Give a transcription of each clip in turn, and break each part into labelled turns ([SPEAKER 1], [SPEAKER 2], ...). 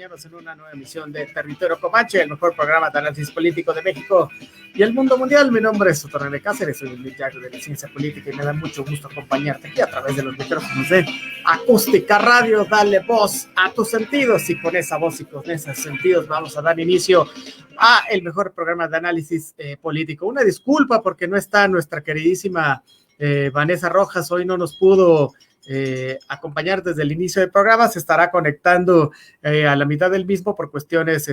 [SPEAKER 1] acompañarnos en una nueva emisión de Territorio Comanche, el mejor programa de análisis político de México y el mundo mundial. Mi nombre es Otto René Cáceres, soy el Jack de la Ciencia Política y me da mucho gusto acompañarte aquí a través de los micrófonos de Acústica Radio. Dale voz a tus sentidos y con esa voz y con esos sentidos vamos a dar inicio a el mejor programa de análisis político. Una disculpa porque no está nuestra queridísima Vanessa Rojas, hoy no nos pudo acompañar desde el inicio del programa, se estará conectando a la mitad del mismo por cuestiones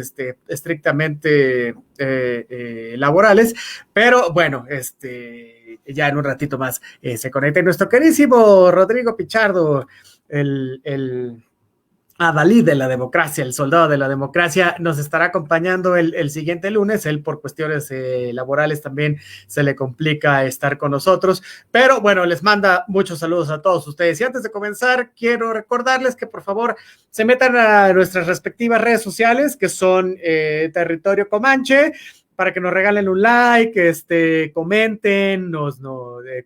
[SPEAKER 1] estrictamente laborales, pero bueno, ya en un ratito más se conecta nuestro queridísimo Rodrigo Pichardo, el adalid de la democracia, el soldado de la democracia, nos estará acompañando el siguiente lunes. Él por cuestiones laborales también se le complica estar con nosotros, pero bueno, les manda muchos saludos a todos ustedes. Y antes de comenzar, quiero recordarles que por favor se metan a nuestras respectivas redes sociales, que son Territorio Comanche, para que nos regalen un like, comenten, nos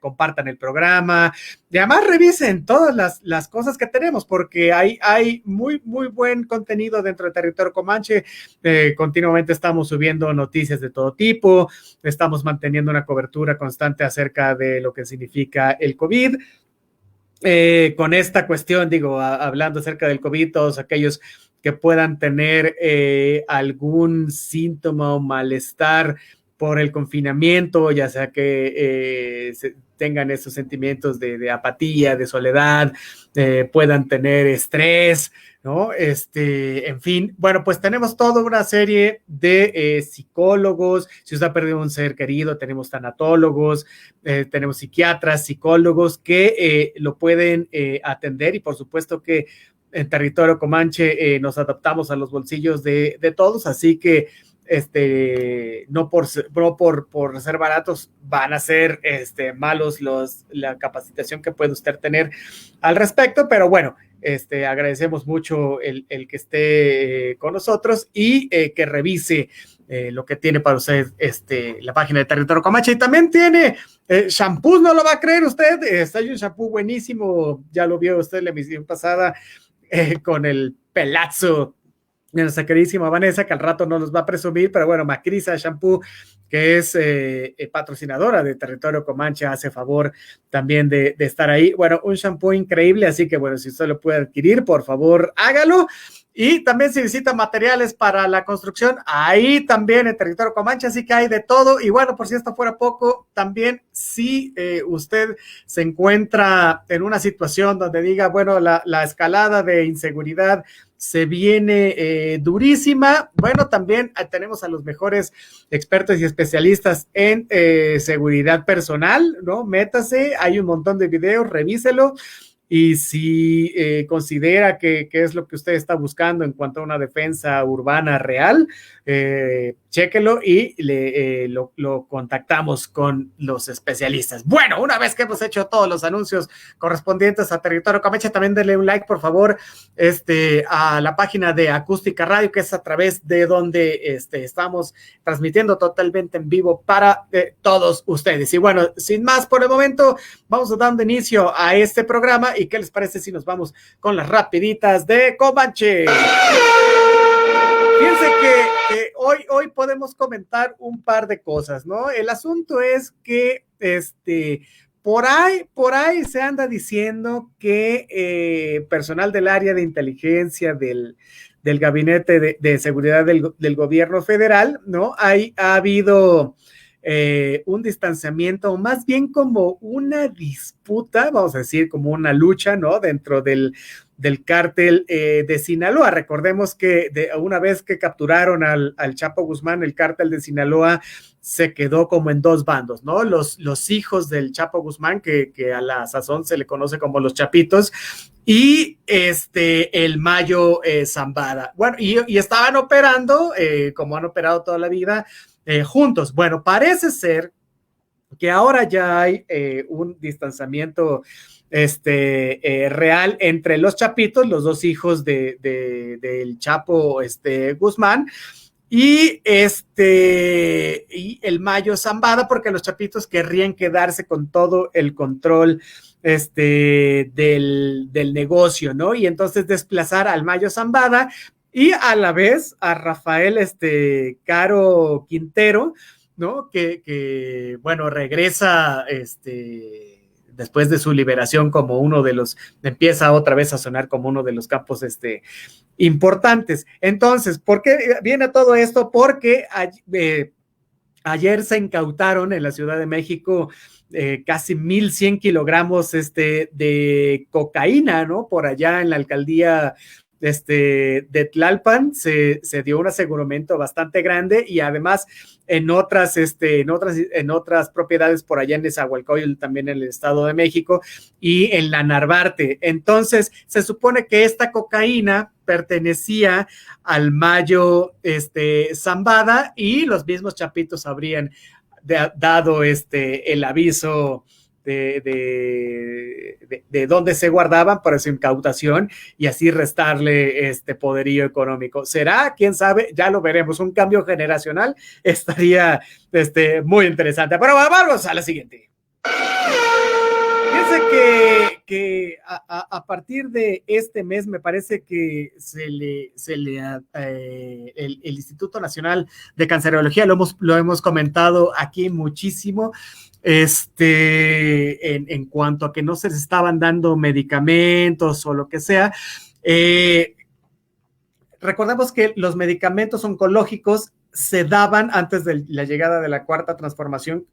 [SPEAKER 1] compartan el programa, y además revisen todas las cosas que tenemos, porque hay muy, muy buen contenido dentro de Territorio Comanche. Continuamente estamos subiendo noticias de todo tipo, estamos manteniendo una cobertura constante acerca de lo que significa el COVID. Con esta cuestión, hablando acerca del COVID, todos aquellos que puedan tener algún síntoma o malestar por el confinamiento, ya sea que tengan esos sentimientos de apatía, de soledad, puedan tener estrés, ¿no? En fin, bueno, pues tenemos toda una serie de psicólogos. Si usted ha perdido un ser querido, tenemos tanatólogos, tenemos psiquiatras, psicólogos que lo pueden atender, y por supuesto que en Territorio Comanche nos adaptamos a los bolsillos de todos, así que no por ser baratos van a ser malos la capacitación que puede usted tener al respecto, pero bueno, agradecemos mucho el que esté con nosotros y que revise lo que tiene para usted la página de Territorio Comanche. Y también tiene shampoos, no lo va a creer usted, hay un shampoo buenísimo, ya lo vio usted en la emisión pasada, con el pelazo de nuestra queridísima Vanessa, que al rato no nos va a presumir, pero bueno, Macrisa Shampoo, que es patrocinadora de Territorio Comanche, hace favor también de estar ahí. Bueno, un shampoo increíble, así que bueno, si usted lo puede adquirir, por favor, hágalo. Y también si necesita materiales para la construcción, ahí también en Territorio Comanche, así que hay de todo. Y bueno, por si esto fuera poco, también si usted se encuentra en una situación donde diga, bueno, la escalada de inseguridad se viene durísima, bueno, también tenemos a los mejores expertos y especialistas en seguridad personal, ¿no? Métase, hay un montón de videos, revíselo. Y si considera que es lo que usted está buscando en cuanto a una defensa urbana real, chéquelo y lo contactamos con los especialistas. Bueno, una vez que hemos hecho todos los anuncios correspondientes a Territorio Comanche, también denle un like, por favor, a la página de Acústica Radio, que es a través de donde estamos transmitiendo totalmente en vivo para todos ustedes. Y bueno, sin más por el momento, vamos dando inicio a este programa. ¿Y qué les parece si nos vamos con las rapiditas de Comanche? Fíjense que hoy podemos comentar un par de cosas, ¿no? El asunto es que por ahí se anda diciendo que personal del área de inteligencia del gabinete de seguridad del gobierno federal, ¿no? Ha habido un distanciamiento, o más bien como una disputa, vamos a decir, como una lucha, ¿no? Dentro del cártel de Sinaloa. Recordemos que una vez que capturaron al Chapo Guzmán, el cártel de Sinaloa se quedó como en dos bandos, ¿no? Los hijos del Chapo Guzmán, que a la sazón se le conoce como los Chapitos, y el Mayo Zambada. Bueno, y estaban operando, como han operado toda la vida, juntos. Bueno, parece ser que ahora ya hay un distanciamiento real entre los Chapitos, los dos hijos del Chapo Guzmán, y el Mayo Zambada, porque los Chapitos querrían quedarse con todo el control del negocio, ¿no? Y entonces desplazar al Mayo Zambada y a la vez a Rafael Caro Quintero, ¿no? Que bueno, regresa después de su liberación como uno de los, empieza otra vez a sonar como uno de los campos importantes. Entonces, ¿por qué viene todo esto? Porque ayer se incautaron en la Ciudad de México casi 1,100 kilogramos de cocaína, ¿no? Por allá en la alcaldía de Tlalpan se dio un aseguramiento bastante grande y además en otras propiedades por allá en Nezahualcóyotl, también en el Estado de México y en la Narvarte. Entonces, se supone que esta cocaína pertenecía al Mayo Zambada y los mismos chapitos habrían dado el aviso de dónde se guardaban para su incautación y así restarle poderío económico. ¿Será? ¿Quién sabe? Ya lo veremos. Un cambio generacional estaría muy interesante. Pero vamos a la siguiente. Fíjense que a partir de este mes me parece que el Instituto Nacional de Cancerología, lo hemos comentado aquí muchísimo, en cuanto a que no se les estaban dando medicamentos o lo que sea. Recordemos que los medicamentos oncológicos se daban antes de la llegada de la cuarta transformación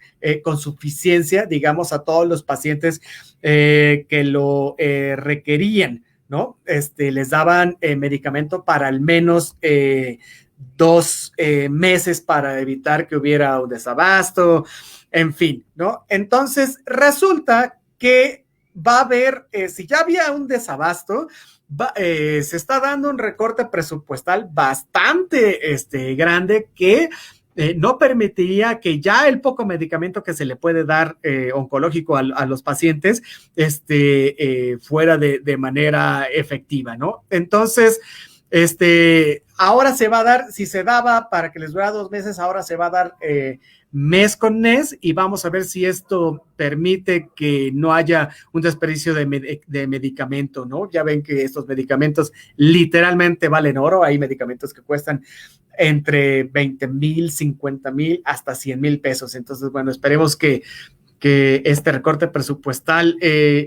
[SPEAKER 1] con suficiencia, digamos, a todos los pacientes que lo requerían, ¿no? Les daban medicamento para al menos 2 meses para evitar que hubiera un desabasto, en fin, ¿no? Entonces, resulta que va a haber, si ya había un desabasto, se está dando un recorte presupuestal bastante grande que no permitiría que ya el poco medicamento que se le puede dar oncológico a los pacientes fuera de manera efectiva, ¿no? Entonces, ahora se va a dar, si se daba para que les dura 2 meses, ahora se va a dar mes con mes y vamos a ver si esto permite que no haya un desperdicio de medicamento, ¿no? Ya ven que estos medicamentos literalmente valen oro, hay medicamentos que cuestan entre 20,000, 50,000 hasta 100,000 pesos, entonces bueno, esperemos que este recorte presupuestal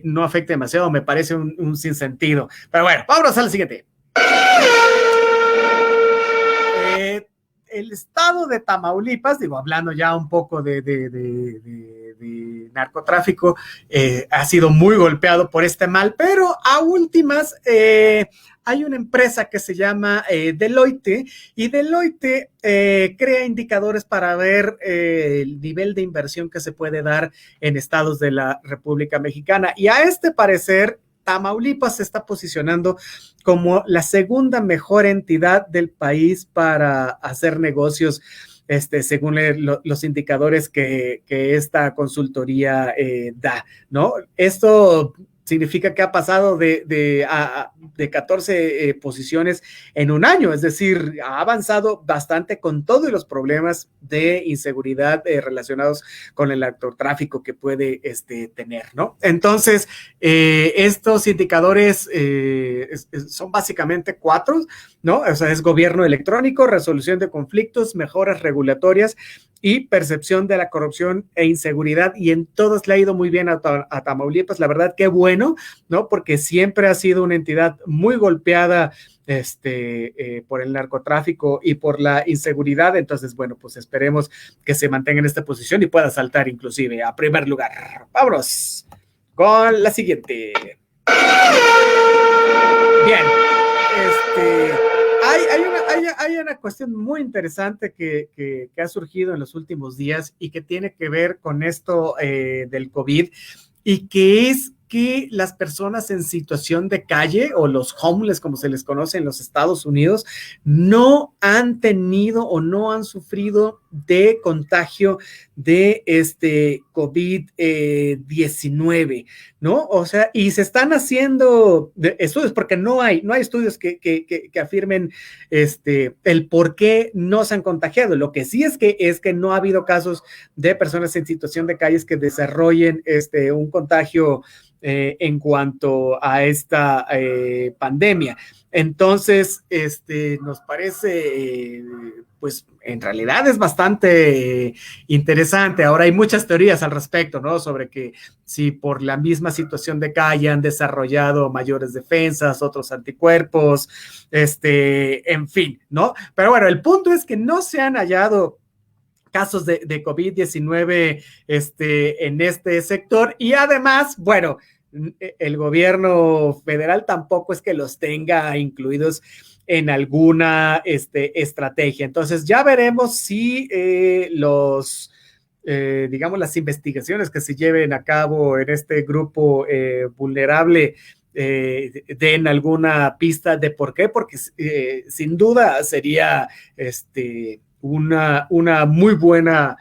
[SPEAKER 1] no afecte demasiado, me parece un sinsentido, pero bueno, vámonos a la siguiente. El estado de Tamaulipas, digo, hablando ya un poco de narcotráfico, ha sido muy golpeado por este mal, pero a últimas hay una empresa que se llama Deloitte, y Deloitte crea indicadores para ver el nivel de inversión que se puede dar en estados de la República Mexicana, y a parecer Tamaulipas se está posicionando como la segunda mejor entidad del país para hacer negocios, según los indicadores que esta consultoría da, ¿no? Esto significa que ha pasado de 14 posiciones en un año, es decir, ha avanzado bastante con todos los problemas de inseguridad relacionados con el narcotráfico que puede tener, ¿no? Entonces, estos indicadores son básicamente 4, ¿no? O sea, es gobierno electrónico, resolución de conflictos, mejoras regulatorias y percepción de la corrupción e inseguridad, y en todos le ha ido muy bien a Tamaulipas, la verdad, qué bueno, ¿no? Porque siempre ha sido una entidad muy golpeada por el narcotráfico y por la inseguridad, entonces, bueno, pues esperemos que se mantenga en esta posición y pueda saltar inclusive a primer lugar. Vámonos con la siguiente. Bien, hay una cuestión muy interesante que ha surgido en los últimos días y que tiene que ver con esto del COVID, y que es que las personas en situación de calle, o los homeless como se les conoce en los Estados Unidos, no han tenido o no han sufrido de contagio de COVID-19, ¿no? O sea, y se están haciendo estudios porque no hay estudios que afirmen el por qué no se han contagiado. Lo que sí es que no ha habido casos de personas en situación de calles que desarrollen un contagio en cuanto a esta pandemia. Entonces, nos parece, pues en realidad es bastante interesante. Ahora hay muchas teorías al respecto, ¿no? Sobre que si por la misma situación de calle han desarrollado mayores defensas, otros anticuerpos, en fin, ¿no? Pero bueno, el punto es que no se han hallado casos de COVID-19 en este sector y además, bueno, el gobierno federal tampoco es que los tenga incluidos en alguna estrategia. Entonces ya veremos si digamos, las investigaciones que se lleven a cabo en este grupo vulnerable den alguna pista de por qué, porque sin duda sería una muy buena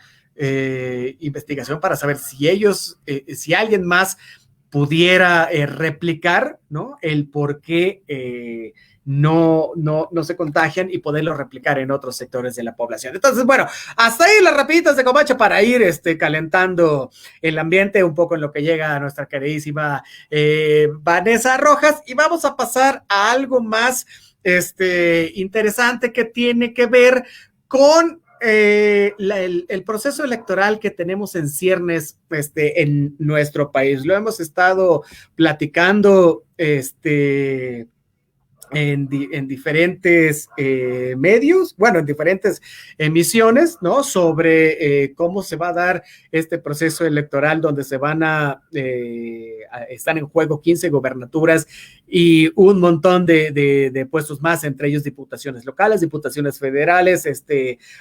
[SPEAKER 1] investigación para saber si ellos, si alguien más pudiera replicar, ¿no? El por qué no se contagian y poderlo replicar en otros sectores de la población. Entonces, bueno, hasta ahí las rapiditas de Comanche para ir calentando el ambiente un poco en lo que llega a nuestra queridísima Vanessa Rojas, y vamos a pasar a algo más interesante que tiene que ver con el proceso electoral que tenemos en ciernes en nuestro país. Lo hemos estado platicando en diferentes medios, bueno, en diferentes emisiones, ¿no? Sobre cómo se va a dar este proceso electoral donde se van están en juego 15 gobernaturas y un montón de puestos más, entre ellos diputaciones locales, diputaciones federales,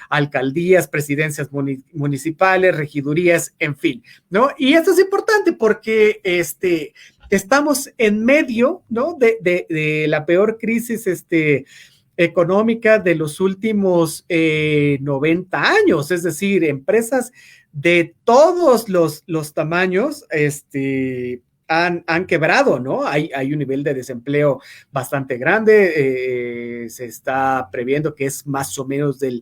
[SPEAKER 1] alcaldías, presidencias municipales, regidurías, en fin, ¿no? Y esto es importante porque estamos en medio, ¿no? de la peor crisis económica de los últimos 90 años, es decir, empresas de todos los tamaños han quebrado, ¿no? Hay un nivel de desempleo bastante grande, se está previendo que es más o menos del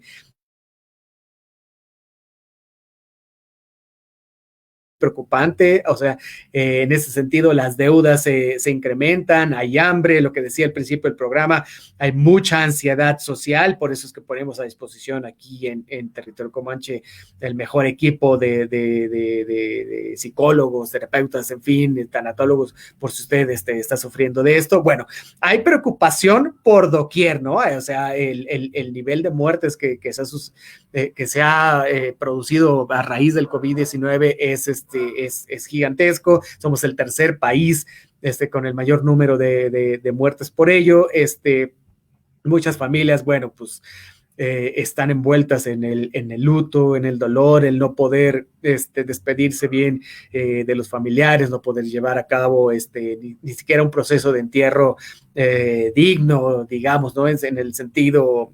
[SPEAKER 1] preocupante, o sea, en ese sentido las deudas se incrementan, hay hambre, lo que decía al principio del programa, hay mucha ansiedad social, por eso es que ponemos a disposición aquí en Territorio Comanche el mejor equipo de psicólogos, terapeutas, en fin, tanatólogos, por si usted está sufriendo de esto. Bueno, hay preocupación por doquier, ¿no? O sea, el nivel de muertes que se ha producido a raíz del COVID-19 es gigantesco. Somos el tercer país con el mayor número de muertes por ello. Muchas familias, bueno, pues están envueltas en el luto, en el dolor, el no poder despedirse bien de los familiares, no poder llevar a cabo ni siquiera un proceso de entierro digno, digamos, ¿no? En el sentido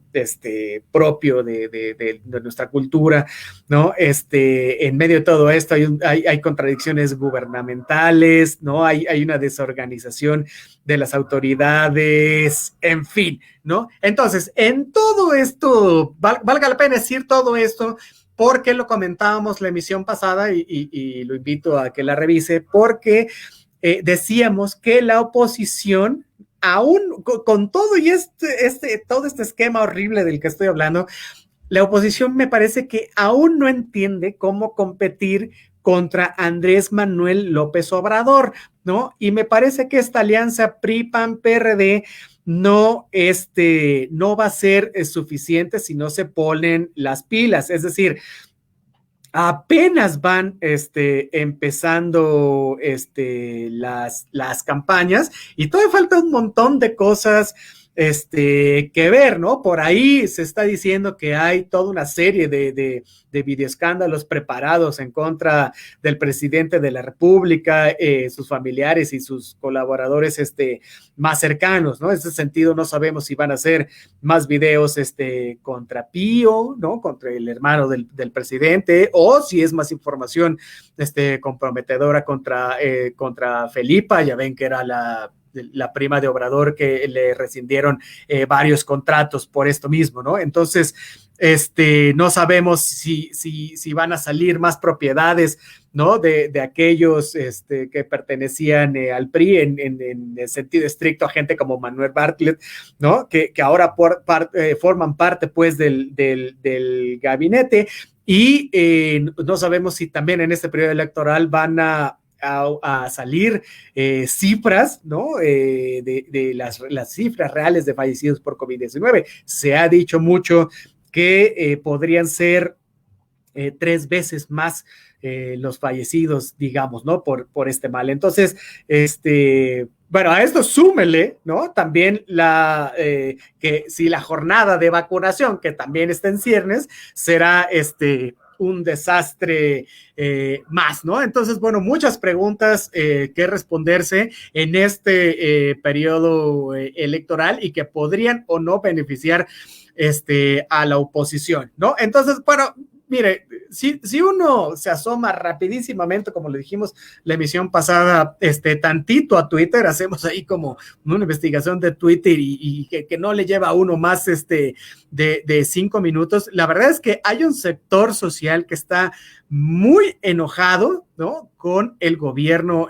[SPEAKER 1] propio de nuestra cultura, ¿no? En medio de todo esto hay contradicciones gubernamentales, ¿no? Hay una desorganización de las autoridades, en fin, ¿no? Entonces, en todo esto, valga la pena decir todo esto, porque lo comentábamos la emisión pasada y lo invito a que la revise, porque decíamos que la oposición, aún con todo y todo este esquema horrible del que estoy hablando, la oposición me parece que aún no entiende cómo competir contra Andrés Manuel López Obrador, ¿no? Y me parece que esta alianza PRI-PAN-PRD no va a ser suficiente si no se ponen las pilas, es decir, apenas van empezando las campañas y todavía falta un montón de cosas que ver, ¿no? Por ahí se está diciendo que hay toda una serie de videoescándalos preparados en contra del presidente de la República, sus familiares y sus colaboradores más cercanos, ¿no? En ese sentido no sabemos si van a ser más videos contra Pío, ¿no? Contra el hermano del presidente, o si es más información comprometedora contra Felipa. Ya ven que era la prima de Obrador, que le rescindieron varios contratos por esto mismo, ¿no? Entonces, no sabemos si van a salir más propiedades, ¿no? De aquellos que pertenecían al PRI en el sentido estricto, a gente como Manuel Bartlett, ¿no? Que ahora forman parte, pues, del gabinete, y no sabemos si también en este periodo electoral van a salir cifras, ¿no? De las cifras reales de fallecidos por COVID-19. Se ha dicho mucho que podrían ser 3 veces más los fallecidos, digamos, ¿no? Por este mal. Entonces, bueno, a esto súmele, ¿no? También que si la jornada de vacunación, que también está en ciernes, será un desastre más, ¿no? Entonces, bueno, muchas preguntas que responderse en este periodo electoral, y que podrían o no beneficiar a la oposición, ¿no? Entonces, bueno, mire, si uno se asoma rapidísimamente, como le dijimos la emisión pasada, tantito a Twitter, hacemos ahí como una investigación de Twitter y que no le lleva a uno más de 5 minutos. La verdad es que hay un sector social que está muy enojado, ¿no? Con el gobierno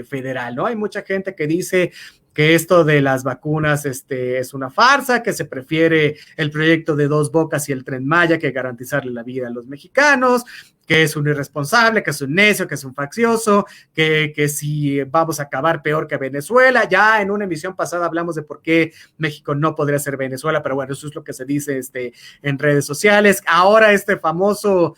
[SPEAKER 1] federal, ¿no? Hay mucha gente que dice que esto de las vacunas es una farsa, que se prefiere el proyecto de Dos Bocas y el Tren Maya que garantizarle la vida a los mexicanos, que es un irresponsable, que es un necio, que es un faccioso, que si vamos a acabar peor que Venezuela. Ya en una emisión pasada hablamos de por qué México no podría ser Venezuela, pero bueno, eso es lo que se dice en redes sociales. Ahora famoso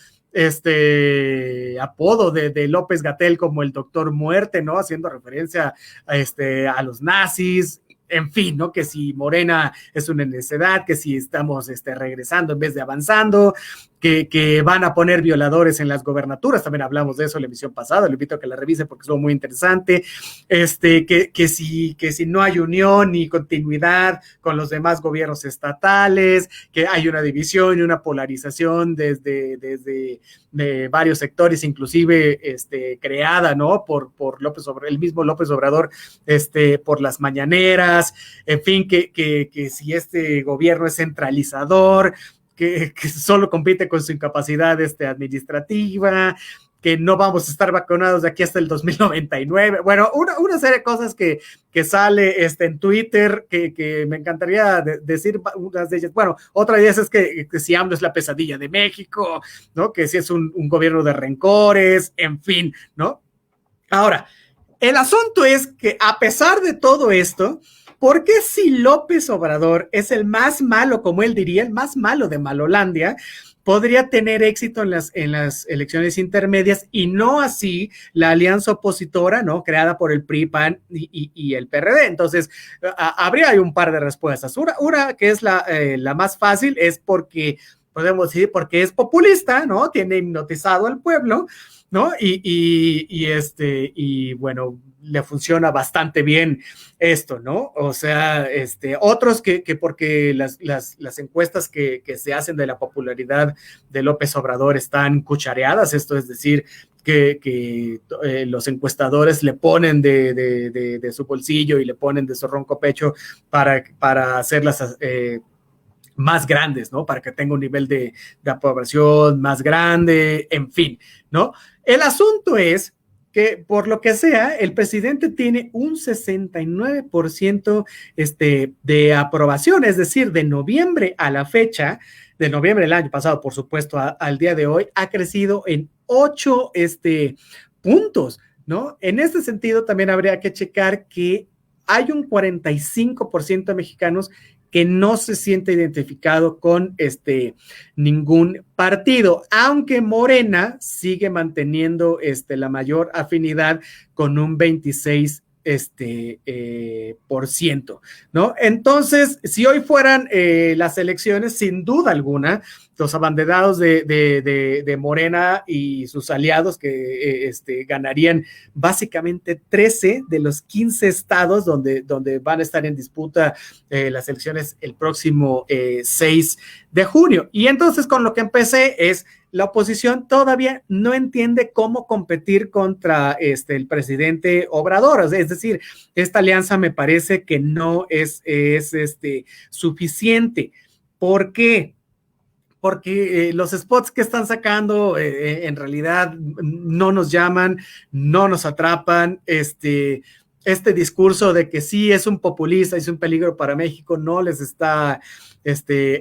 [SPEAKER 1] apodo de López-Gatell como el Doctor Muerte, ¿no? Haciendo referencia a los nazis. En fin, ¿no? Que si Morena es una necedad, que si estamos regresando en vez de avanzando, que van a poner violadores en las gobernaturas. También hablamos de eso en la emisión pasada, le invito a que la revise porque estuvo muy interesante. Que si no hay unión ni continuidad con los demás gobiernos estatales, que hay una división y una polarización desde de varios sectores, inclusive creada, ¿no? Por el mismo López Obrador, por las mañaneras. En fin, que si este gobierno es centralizador, que solo compite con su incapacidad administrativa, que no vamos a estar vacunados de aquí hasta el 2099. Bueno, una serie de cosas que sale en Twitter, que me encantaría decir unas de ellas. Bueno, otra de ellas es que si AMLO es la pesadilla de México, ¿no? Que si es un gobierno de rencores, en fin, ¿no? Ahora, el asunto es que a pesar de todo esto, ¿por qué si López Obrador es el más malo, como él diría, el más malo de Malolandia, podría tener éxito en las elecciones intermedias y no así la alianza opositora, ¿no? Creada por el PRI, PAN y el PRD? Entonces, habría un par de respuestas. Una que es la más fácil, es porque, podemos decir, porque es populista, ¿no? Tiene hipnotizado al pueblo, ¿no? Y bueno, le funciona bastante bien esto, ¿no? O sea, otros que porque las encuestas que se hacen de la popularidad de López Obrador están cuchareadas, esto es decir, que los encuestadores le ponen de su bolsillo y le ponen de su ronco pecho para hacerlas más grandes, ¿no? Para que tenga un nivel de aprobación más grande, en fin, ¿no? El asunto es que, por lo que sea, el presidente tiene un 69% de aprobación, es decir, de noviembre a la fecha, de noviembre del año pasado, por supuesto, al día de hoy, ha crecido en 8 puntos, ¿no? En este sentido, también habría que checar que hay un 45% de mexicanos que no se siente identificado con ningún partido, aunque Morena sigue manteniendo la mayor afinidad con un 26%, por ciento, ¿no? Entonces, si hoy fueran las elecciones, sin duda alguna, los abanderados de Morena y sus aliados que ganarían básicamente 13 de los 15 estados donde van a estar en disputa las elecciones el próximo 6 de junio. Y entonces, con lo que empecé es la oposición todavía no entiende cómo competir contra el presidente Obrador. Es decir, esta alianza me parece que no es suficiente. ¿Por qué? Porque los spots que están sacando en realidad no nos llaman, no nos atrapan. Este discurso de que sí es un populista, es un peligro para México, no les está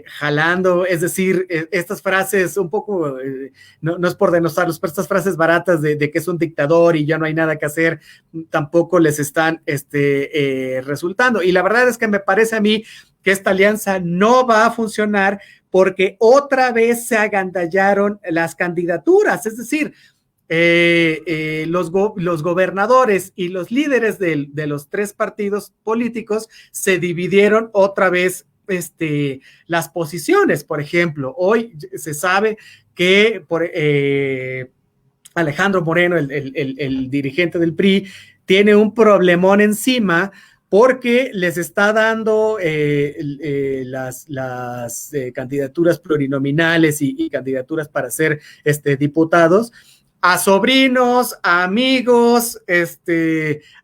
[SPEAKER 1] jalando. Es decir, estas frases un poco, no es por denostarlos, pero estas frases baratas de que es un dictador y ya no hay nada que hacer, tampoco les están resultando. Y la verdad es que me parece a mí que esta alianza no va a funcionar porque otra vez se agandallaron las candidaturas. Es decir, los gobernadores y los líderes de los tres partidos políticos se dividieron otra vez las posiciones. Por ejemplo, hoy se sabe que Alejandro Moreno, el dirigente del PRI, tiene un problemón encima porque les está dando las candidaturas plurinominales y candidaturas para ser diputados a sobrinos, a amigos,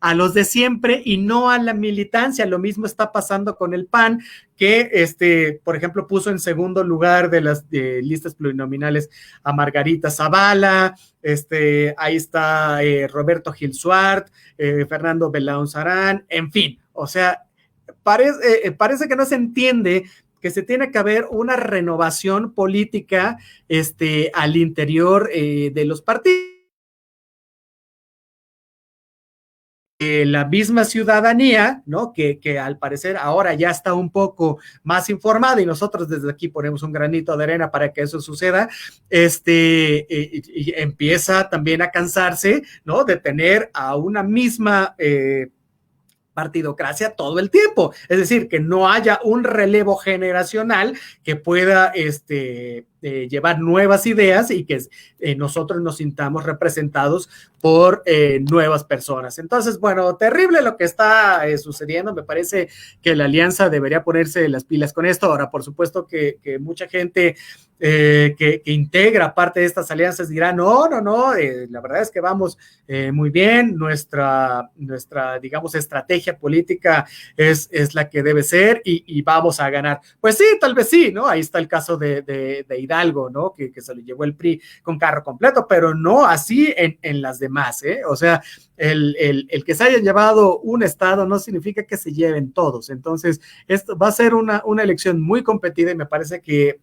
[SPEAKER 1] a los de siempre y no a la militancia. Lo mismo está pasando con el PAN, que, por ejemplo, puso en segundo lugar de las listas plurinominales a Margarita Zavala. Ahí está Roberto Gil Suart, Fernando Belaunzarán, en fin. O sea, parece que no se entiende que se tiene que haber una renovación política al interior de los partidos. La misma ciudadanía, ¿no? Que al parecer ahora ya está un poco más informada y nosotros desde aquí ponemos un granito de arena para que eso suceda, y empieza también a cansarse, ¿no? De tener a una misma partidocracia todo el tiempo. Es decir, que no haya un relevo generacional que pueda llevar nuevas ideas y que nosotros nos sintamos representados por nuevas personas. Entonces, bueno, terrible lo que está sucediendo. Me parece que la alianza debería ponerse las pilas con esto. Ahora, por supuesto que mucha gente que integra parte de estas alianzas dirá, no, la verdad es que vamos muy bien, nuestra, digamos, estrategia política es la que debe ser y vamos a ganar. Pues sí, tal vez sí, ¿no? Ahí está el caso de Hidalgo, ¿no? Que se lo llevó el PRI con carro completo, pero no así en las demás, ¿eh? O sea, el que se haya llevado un estado no significa que se lleven todos. Entonces, esto va a ser una elección muy competida y me parece que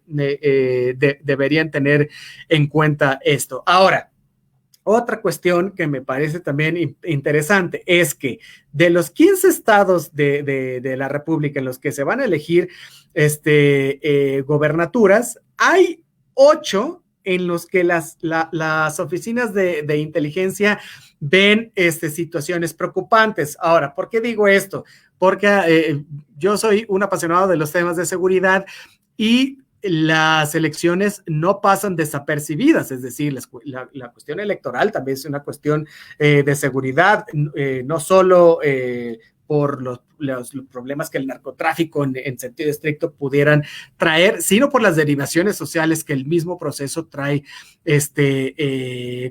[SPEAKER 1] deberían tener en cuenta esto. Ahora, otra cuestión que me parece también interesante es que de los 15 estados de la República en los que se van a elegir gobernaturas, hay 8 en los que las oficinas de inteligencia ven situaciones preocupantes. Ahora, ¿por qué digo esto? Porque yo soy un apasionado de los temas de seguridad y las elecciones no pasan desapercibidas, es decir, la cuestión electoral también es una cuestión de seguridad, no solo por los problemas que el narcotráfico en sentido estricto pudieran traer, sino por las derivaciones sociales que el mismo proceso trae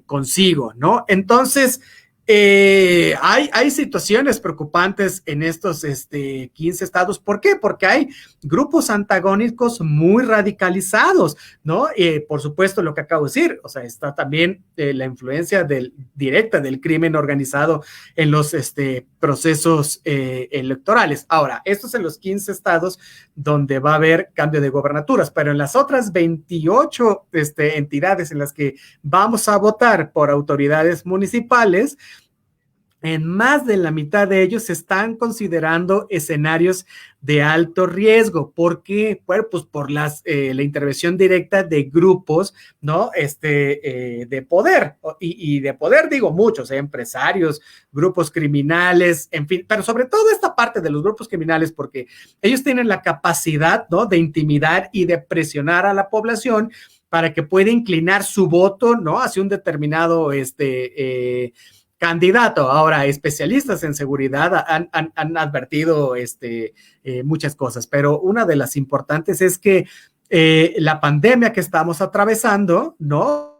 [SPEAKER 1] consigo, ¿no? Entonces, hay situaciones preocupantes en estos 15 estados. ¿Por qué? Porque hay grupos antagónicos muy radicalizados, ¿no? Por supuesto, lo que acabo de decir, o sea, está también la influencia directa del crimen organizado en los procesos electorales. Ahora, estos en los 15 estados donde va a haber cambio de gobernaturas, pero en las otras 28 entidades en las que vamos a votar por autoridades municipales, en más de la mitad de ellos se están considerando escenarios de alto riesgo. ¿Por qué? Bueno, pues por la intervención directa de grupos, ¿no? De poder. Y de poder digo muchos, empresarios, grupos criminales, en fin, pero sobre todo esta parte de los grupos criminales, porque ellos tienen la capacidad, ¿no? De intimidar y de presionar a la población para que pueda inclinar su voto, ¿no? Hacia un determinado candidato. Ahora, especialistas en seguridad han advertido muchas cosas, pero una de las importantes es que la pandemia que estamos atravesando, ¿no?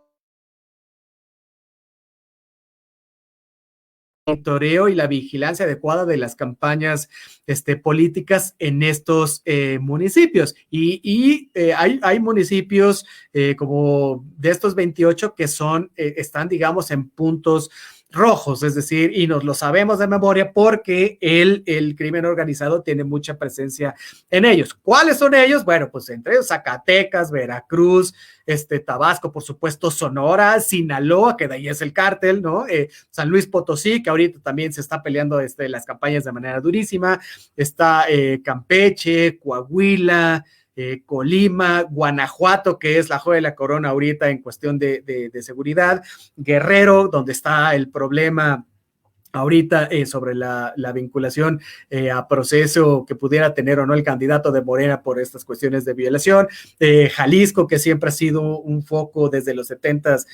[SPEAKER 1] Monitoreo y la vigilancia adecuada de las campañas políticas en estos municipios. Hay municipios como de estos 28 que están, digamos, en puntos rojos, es decir, y nos lo sabemos de memoria porque el crimen organizado tiene mucha presencia en ellos. ¿Cuáles son ellos? Bueno, pues entre ellos Zacatecas, Veracruz, Tabasco, por supuesto, Sonora, Sinaloa, que de ahí es el cártel, ¿no? San Luis Potosí, que ahorita también se está peleando las campañas de manera durísima, está Campeche, Coahuila, Colima, Guanajuato, que es la joya de la corona ahorita en cuestión de seguridad, Guerrero, donde está el problema ahorita sobre la vinculación a proceso que pudiera tener o no el candidato de Morena por estas cuestiones de violación, Jalisco, que siempre ha sido un foco desde los 70s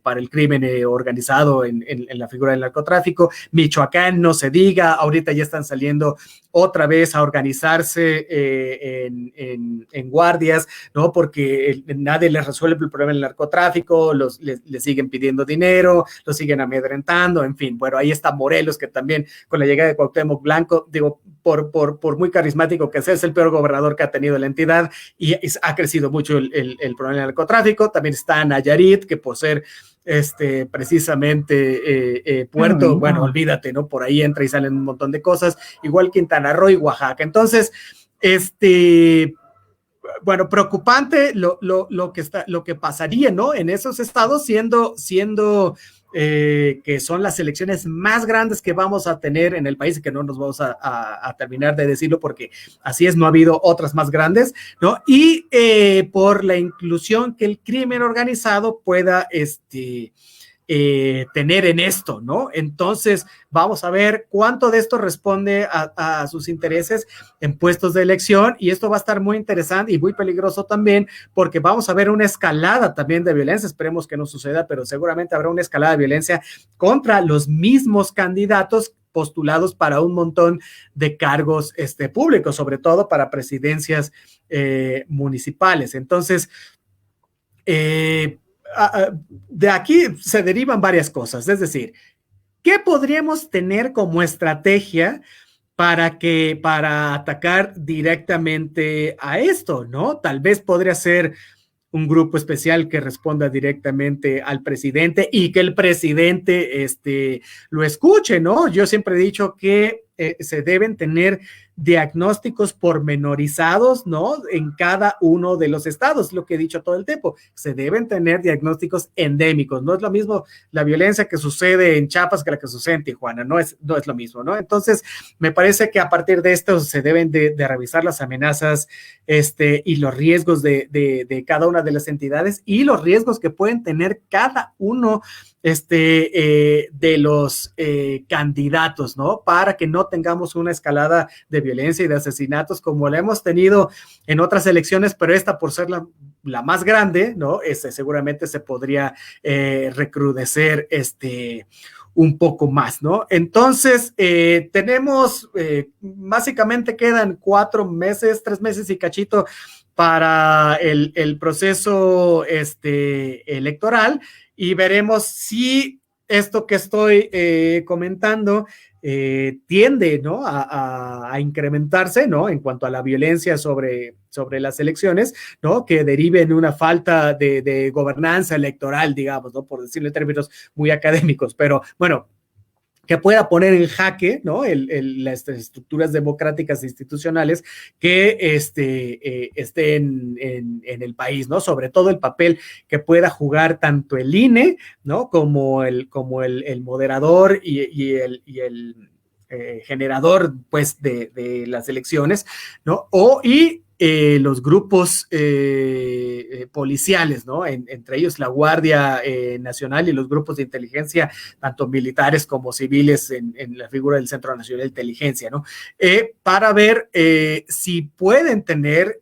[SPEAKER 1] para el crimen organizado en la figura del narcotráfico, Michoacán, no se diga, ahorita ya están saliendo otra vez a organizarse en guardias, ¿no? Porque nadie les resuelve el problema del narcotráfico, les siguen pidiendo dinero, los siguen amedrentando, en fin, bueno, ahí está Morelos, que también con la llegada de Cuauhtémoc Blanco, digo, por muy carismático que sea, es el peor gobernador que ha tenido la entidad y ha crecido mucho el problema del narcotráfico. También está Nayarit, que por ser precisamente puerto, bueno, olvídate, ¿no? Por ahí entra y salen un montón de cosas, igual Quintana Roo y Oaxaca. Entonces, bueno, preocupante lo que pasaría, ¿no? En esos estados, siendo que son las elecciones más grandes que vamos a tener en el país y que no nos vamos a terminar de decirlo porque así es, no ha habido otras más grandes, ¿no? Y por la inclusión que el crimen organizado pueda tener en esto, ¿no? Entonces, vamos a ver cuánto de esto responde a sus intereses en puestos de elección, y esto va a estar muy interesante y muy peligroso también, porque vamos a ver una escalada también de violencia, esperemos que no suceda, pero seguramente habrá una escalada de violencia contra los mismos candidatos postulados para un montón de cargos públicos, sobre todo para presidencias municipales. Entonces, de aquí se derivan varias cosas, es decir, ¿qué podríamos tener como estrategia para atacar directamente a esto, ¿no? Tal vez podría ser un grupo especial que responda directamente al presidente y que el presidente lo escuche, ¿no? Yo siempre he dicho que se deben tener diagnósticos pormenorizados, ¿no? En cada uno de los estados, lo que he dicho todo el tiempo, se deben tener diagnósticos endémicos, no es lo mismo la violencia que sucede en Chiapas que la que sucede en Tijuana, no es lo mismo, ¿no? Entonces, me parece que a partir de esto se deben de revisar las amenazas y los riesgos de cada una de las entidades y los riesgos que pueden tener cada uno de los candidatos, ¿no? Para que no tengamos una escalada de violencia y de asesinatos como la hemos tenido en otras elecciones, pero esta por ser la más grande, ¿no? Seguramente se podría recrudecer un poco más, ¿no? Entonces, tenemos, básicamente quedan 3 meses y cachito para el proceso electoral, y veremos si esto que estoy comentando tiende, ¿no? a incrementarse, ¿no? En cuanto a la violencia sobre las elecciones, ¿no? Que derive en una falta de gobernanza electoral, digamos, ¿no? Por decirlo en términos muy académicos, pero bueno, que pueda poner en jaque, ¿no? Las estructuras democráticas e institucionales que estén en el país, ¿no? Sobre todo el papel que pueda jugar tanto el INE, ¿no? Como el moderador y el generador, pues, de las elecciones, ¿no? Los grupos policiales, ¿no? Entre ellos la Guardia Nacional y los grupos de inteligencia, tanto militares como civiles, en la figura del Centro Nacional de Inteligencia, ¿no? Para ver si pueden tener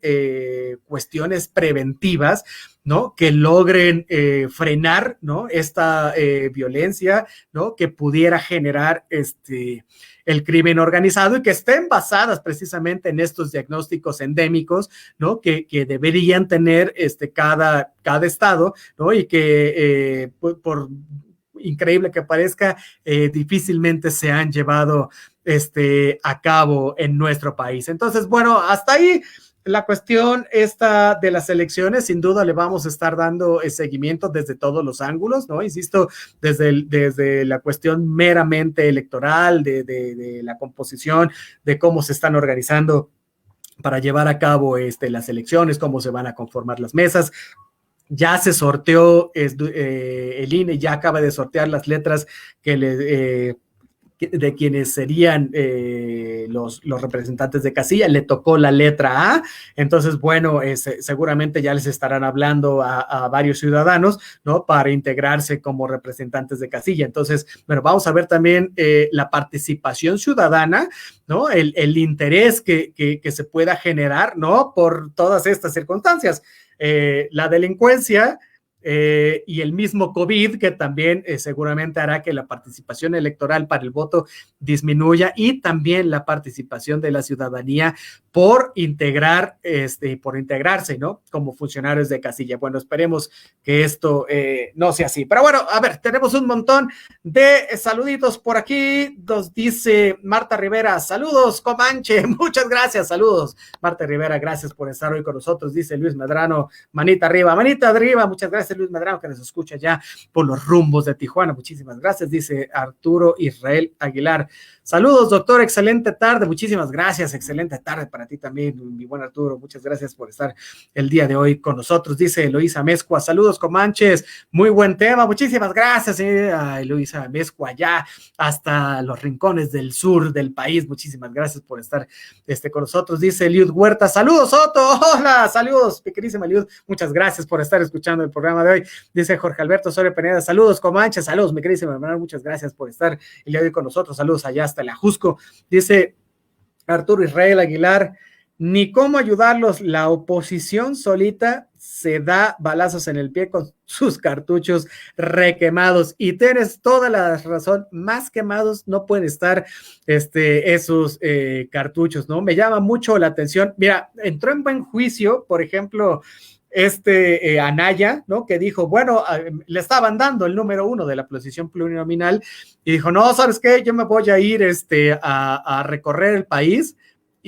[SPEAKER 1] cuestiones preventivas, ¿no? Que logren frenar, ¿no? Esta violencia, ¿no? Que pudiera generar el crimen organizado y que estén basadas precisamente en estos diagnósticos endémicos, ¿no? Que deberían tener cada estado, ¿no? Y que por increíble que parezca, difícilmente se han llevado a cabo en nuestro país. Entonces, bueno, hasta ahí la cuestión esta de las elecciones. Sin duda le vamos a estar dando seguimiento desde todos los ángulos, ¿no? Insisto, desde la cuestión meramente electoral, de la composición, de cómo se están organizando para llevar a cabo las elecciones, cómo se van a conformar las mesas. Ya se sorteó, el INE ya acaba de sortear las letras de quienes serían los representantes de casilla. Le tocó la letra A, entonces, bueno, seguramente ya les estarán hablando a varios ciudadanos, ¿no? Para integrarse como representantes de casilla. Entonces, bueno, vamos a ver también la participación ciudadana, ¿no? El interés que se pueda generar, ¿no? Por todas estas circunstancias. La delincuencia y el mismo COVID, que también seguramente hará que la participación electoral para el voto disminuya, y también la participación de la ciudadanía por integrarse, ¿no? Como funcionarios de casilla. Bueno, esperemos que esto no sea así. Pero bueno, a ver, tenemos un montón de saluditos por aquí. Nos dice Marta Rivera, saludos, Comanche, muchas gracias, saludos. Marta Rivera, gracias por estar hoy con nosotros. Dice Luis Medrano, manita arriba, muchas gracias Luis Medrano, que nos escucha ya por los rumbos de Tijuana, muchísimas gracias. Dice Arturo Israel Aguilar, saludos doctor, excelente tarde, muchísimas gracias, excelente tarde para ti también, mi buen Arturo, muchas gracias por estar el día de hoy con nosotros. Dice Eloísa Mezcua, saludos Comanches, muy buen tema, muchísimas gracias a Eloísa Mezcua, ya hasta los rincones del sur del país, muchísimas gracias por estar con nosotros. Dice Eliud Huerta, saludos Otto, hola, saludos, mi querísima Eliud, muchas gracias por estar escuchando el programa de hoy. Dice Jorge Alberto Soria Pineda, saludos Comanche, saludos mi querísimo hermano, muchas gracias por estar el día de hoy con nosotros, saludos allá hasta el Ajusco. Dice Arturo Israel Aguilar, ni cómo ayudarlos, la oposición solita se da balazos en el pie con sus cartuchos requemados, y tienes toda la razón, más quemados no pueden estar esos cartuchos, ¿no? Me llama mucho la atención, mira, entró en buen juicio, por ejemplo, Anaya, ¿no? Que dijo, bueno, le estaban dando el número 1 de la posición plurinominal, y dijo, no, ¿sabes qué? Yo me voy a ir a recorrer el país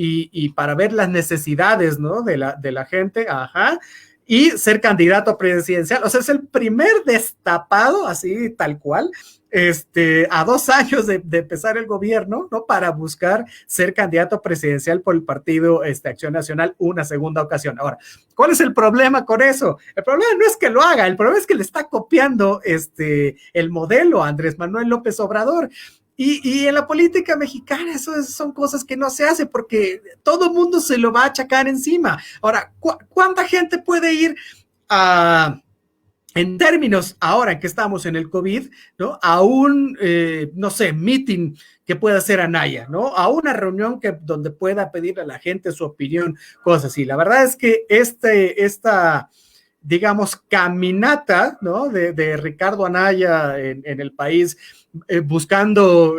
[SPEAKER 1] y para ver las necesidades, ¿no? De la gente, ajá, y ser candidato presidencial. O sea, es el primer destapado, así tal cual, a 2 años de empezar el gobierno, ¿no? Para buscar ser candidato presidencial por el partido Acción Nacional una segunda ocasión. Ahora, ¿cuál es el problema con eso? El problema no es que lo haga, el problema es que le está copiando el modelo a Andrés Manuel López Obrador. Y en la política mexicana eso son cosas que no se hace porque todo mundo se lo va a achacar encima. Ahora, ¿cuánta gente puede ir en términos ahora en que estamos en el COVID, ¿no? A un, no sé, meeting que pueda hacer Anaya, ¿no? A una reunión donde pueda pedirle a la gente su opinión, cosas así. La verdad es que esta digamos, caminata, ¿no? De Ricardo Anaya en el país, buscando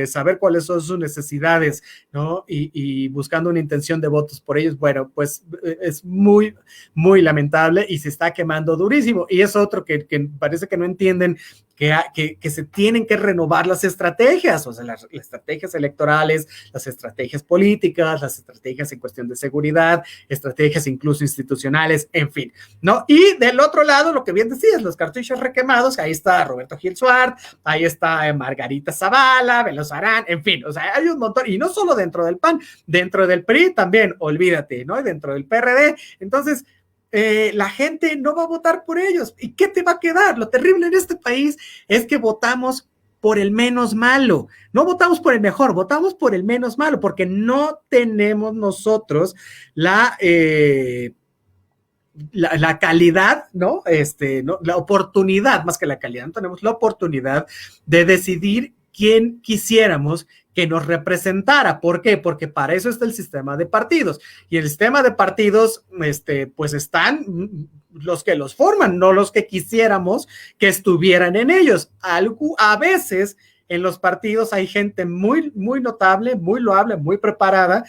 [SPEAKER 1] saber cuáles son sus necesidades, ¿no? Y buscando una intención de votos por ellos, bueno, pues es muy, muy lamentable y se está quemando durísimo. Y es otro que parece que no entienden que se tienen que renovar las estrategias, o sea, las estrategias electorales, las estrategias políticas, las estrategias en cuestión de seguridad, estrategias incluso institucionales, en fin, ¿no? Y del otro lado, lo que bien decías, los cartuchos requemados, ahí está Roberto Gil Suart, ahí está Margarita Zavala, Veloz Arán, en fin, o sea, hay un montón, y no solo dentro del PAN, dentro del PRI también, olvídate, ¿no? Y dentro del PRD, entonces, la gente no va a votar por ellos. ¿Y qué te va a quedar? Lo terrible en este país es que votamos por el menos malo. No votamos por el mejor, votamos por el menos malo, porque no tenemos nosotros la calidad, ¿no? La oportunidad, más que la calidad, no tenemos la oportunidad de decidir quién quisiéramos que nos representara. ¿Por qué? Porque para eso está el sistema de partidos. Y el sistema de partidos, pues están los que los forman, no los que quisiéramos que estuvieran en ellos. A veces en los partidos hay gente muy, muy notable, muy loable, muy preparada,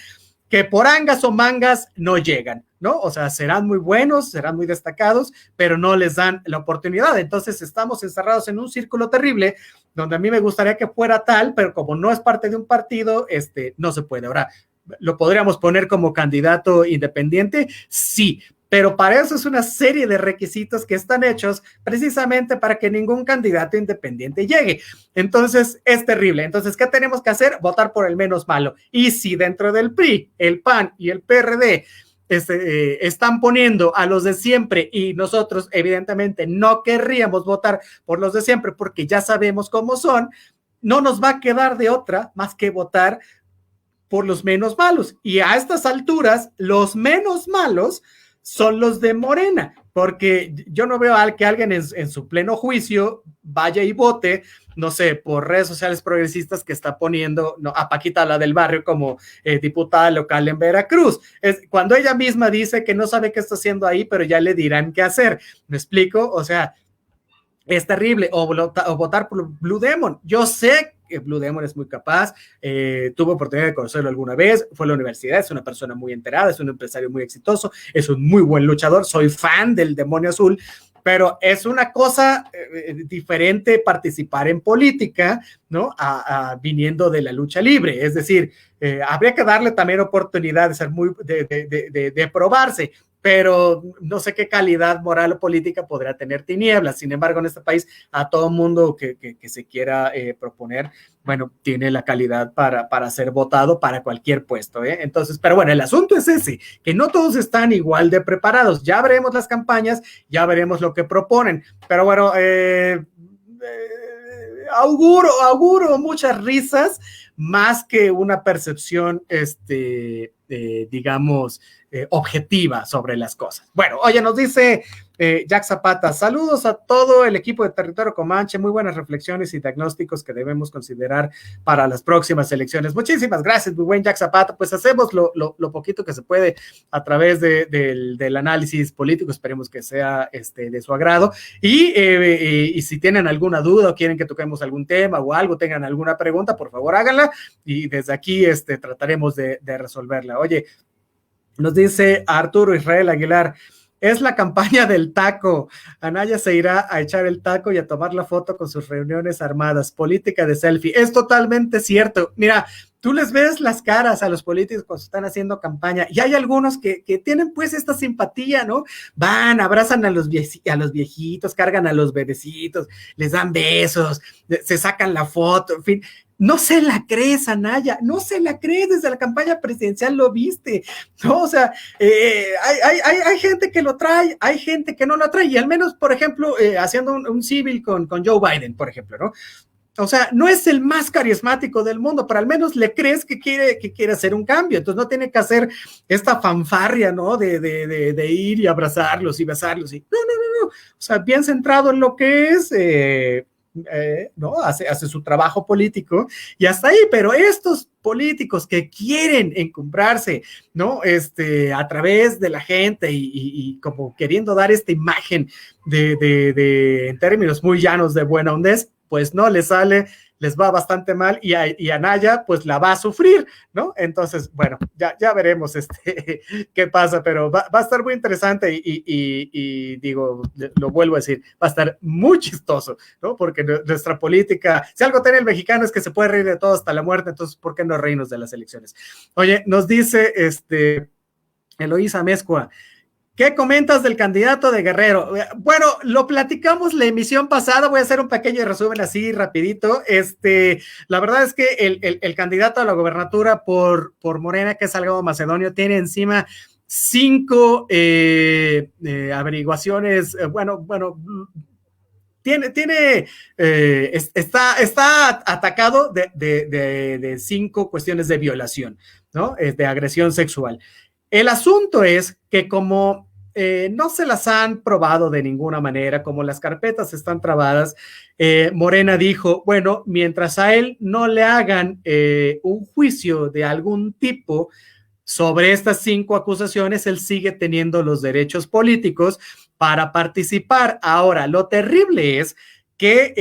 [SPEAKER 1] que por angas o mangas no llegan, ¿no? O sea, serán muy buenos, serán muy destacados, pero no les dan la oportunidad. Entonces estamos encerrados en un círculo terrible donde a mí me gustaría que fuera tal, pero como no es parte de un partido, no se puede. Ahora, ¿lo podríamos poner como candidato independiente? Sí, pero para eso es una serie de requisitos que están hechos precisamente para que ningún candidato independiente llegue. Entonces, es terrible. Entonces, ¿qué tenemos que hacer? Votar por el menos malo. Y si dentro del PRI, el PAN y el PRD están poniendo a los de siempre y nosotros evidentemente no querríamos votar por los de siempre porque ya sabemos cómo son, no nos va a quedar de otra más que votar por los menos malos. Y a estas alturas, los menos malos son los de Morena, porque yo no veo que alguien en su pleno juicio vaya y vote, no sé, por redes sociales progresistas que está poniendo a Paquita, la del barrio, como diputada local en Veracruz. Cuando ella misma dice que no sabe qué está haciendo ahí, pero ya le dirán qué hacer. ¿Me explico? O sea, es terrible. O votar por Blue Demon. Yo sé que Blue Demon es muy capaz, tuve oportunidad de conocerlo alguna vez, fue a la universidad, es una persona muy enterada, es un empresario muy exitoso, es un muy buen luchador, soy fan del Demonio Azul, pero es una cosa diferente participar en política, ¿no? Viniendo de la lucha libre, es decir, habría que darle también oportunidad de ser de probarse, pero no sé qué calidad moral o política podrá tener Tinieblas. Sin embargo, en este país, a todo mundo que se quiera proponer, bueno, tiene la calidad para ser votado para cualquier puesto, ¿eh? Entonces, pero bueno, el asunto es ese, que no todos están igual de preparados. Ya veremos las campañas, ya veremos lo que proponen, pero bueno, auguro muchas risas, más que una percepción, digamos, objetiva sobre las cosas. Bueno, oye, nos dice Jack Zapata, saludos a todo el equipo de Territorio Comanche, muy buenas reflexiones y diagnósticos que debemos considerar para las próximas elecciones. Muchísimas gracias, muy buen Jack Zapata. Pues hacemos lo poquito que se puede a través del análisis político, esperemos que sea de su agrado. Y si tienen alguna duda o quieren que toquemos algún tema o algo, tengan alguna pregunta, por favor háganla y desde aquí trataremos de resolverla. Oye, nos dice Arturo Israel Aguilar, es la campaña del taco. Anaya se irá a echar el taco y a tomar la foto con sus reuniones armadas. Política de selfie. Es totalmente cierto. Mira, tú les ves las caras a los políticos cuando están haciendo campaña y hay algunos que tienen pues esta simpatía, ¿no? Van, abrazan a los viejitos, cargan a los bebecitos, les dan besos, se sacan la foto, en fin. No se la crees, Anaya, no se la crees, desde la campaña presidencial lo viste, ¿no? O sea, hay gente que lo trae, hay gente que no lo trae, y al menos, por ejemplo, haciendo un civil con Joe Biden, por ejemplo, ¿no? O sea, no es el más carismático del mundo, pero al menos le crees que quiere hacer un cambio. Entonces no tiene que hacer esta fanfarria, ¿no? De ir y abrazarlos y besarlos. No. O sea, bien centrado en lo que es, ¿no? Hace su trabajo político y hasta ahí. Pero estos políticos que quieren encumbrarse, ¿no? A través de la gente y como queriendo dar esta imagen en términos muy llanos de buena hondez, pues no les sale, les va bastante mal y Anaya pues la va a sufrir, ¿no? Entonces, bueno, ya veremos qué pasa, pero va a estar muy interesante y digo, lo vuelvo a decir, va a estar muy chistoso, ¿no? Porque nuestra política, si algo tiene el mexicano es que se puede reír de todo hasta la muerte, entonces, ¿por qué no reírnos de las elecciones? Oye, nos dice Eloísa Mezcua, ¿qué comentas del candidato de Guerrero? Bueno, lo platicamos la emisión pasada, voy a hacer un pequeño resumen así rapidito. La verdad es que el candidato a la gobernatura por Morena, que es Salgado Macedonio, tiene encima 5 averiguaciones, está atacado de 5 cuestiones de violación, ¿no? De agresión sexual. El asunto es que como no se las han probado de ninguna manera, como las carpetas están trabadas, Morena dijo, bueno, mientras a él no le hagan un juicio de algún tipo sobre estas 5 acusaciones, él sigue teniendo los derechos políticos para participar. Ahora, lo terrible es que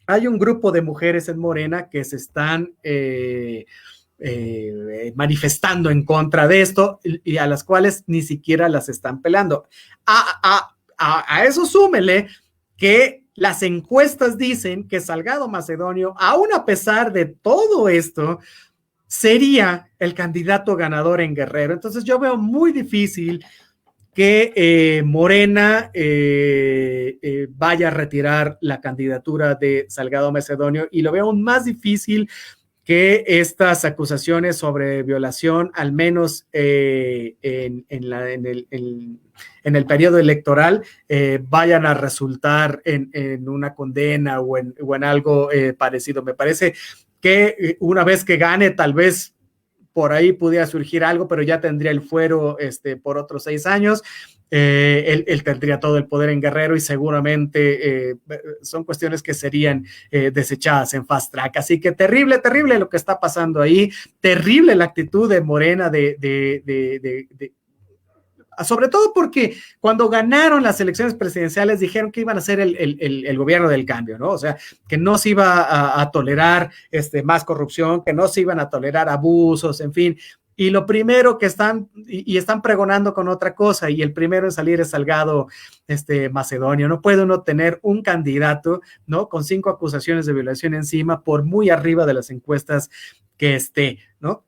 [SPEAKER 1] hay un grupo de mujeres en Morena que se están manifestando en contra de esto y a las cuales ni siquiera las están pelando. A eso súmele que las encuestas dicen que Salgado Macedonio, aún a pesar de todo esto, sería el candidato ganador en Guerrero. Entonces yo veo muy difícil que Morena vaya a retirar la candidatura de Salgado Macedonio y lo veo aún más difícil que estas acusaciones sobre violación, al menos en el periodo electoral, vayan a resultar en una condena o en algo parecido. Me parece que una vez que gane, tal vez por ahí pudiera surgir algo, pero ya tendría el fuero por otros 6 años. Él tendría todo el poder en Guerrero y seguramente son cuestiones que serían desechadas en fast track. Así que terrible, terrible lo que está pasando ahí. Terrible la actitud de Morena sobre todo porque cuando ganaron las elecciones presidenciales dijeron que iban a ser el gobierno del cambio, ¿no? O sea, que no se iba a tolerar más corrupción, que no se iban a tolerar abusos, en fin. Y lo primero que están pregonando con otra cosa, y el primero en salir es Salgado Macedonio. No puede uno tener un candidato, ¿no? Con 5 acusaciones de violación encima, por muy arriba de las encuestas que esté, ¿no?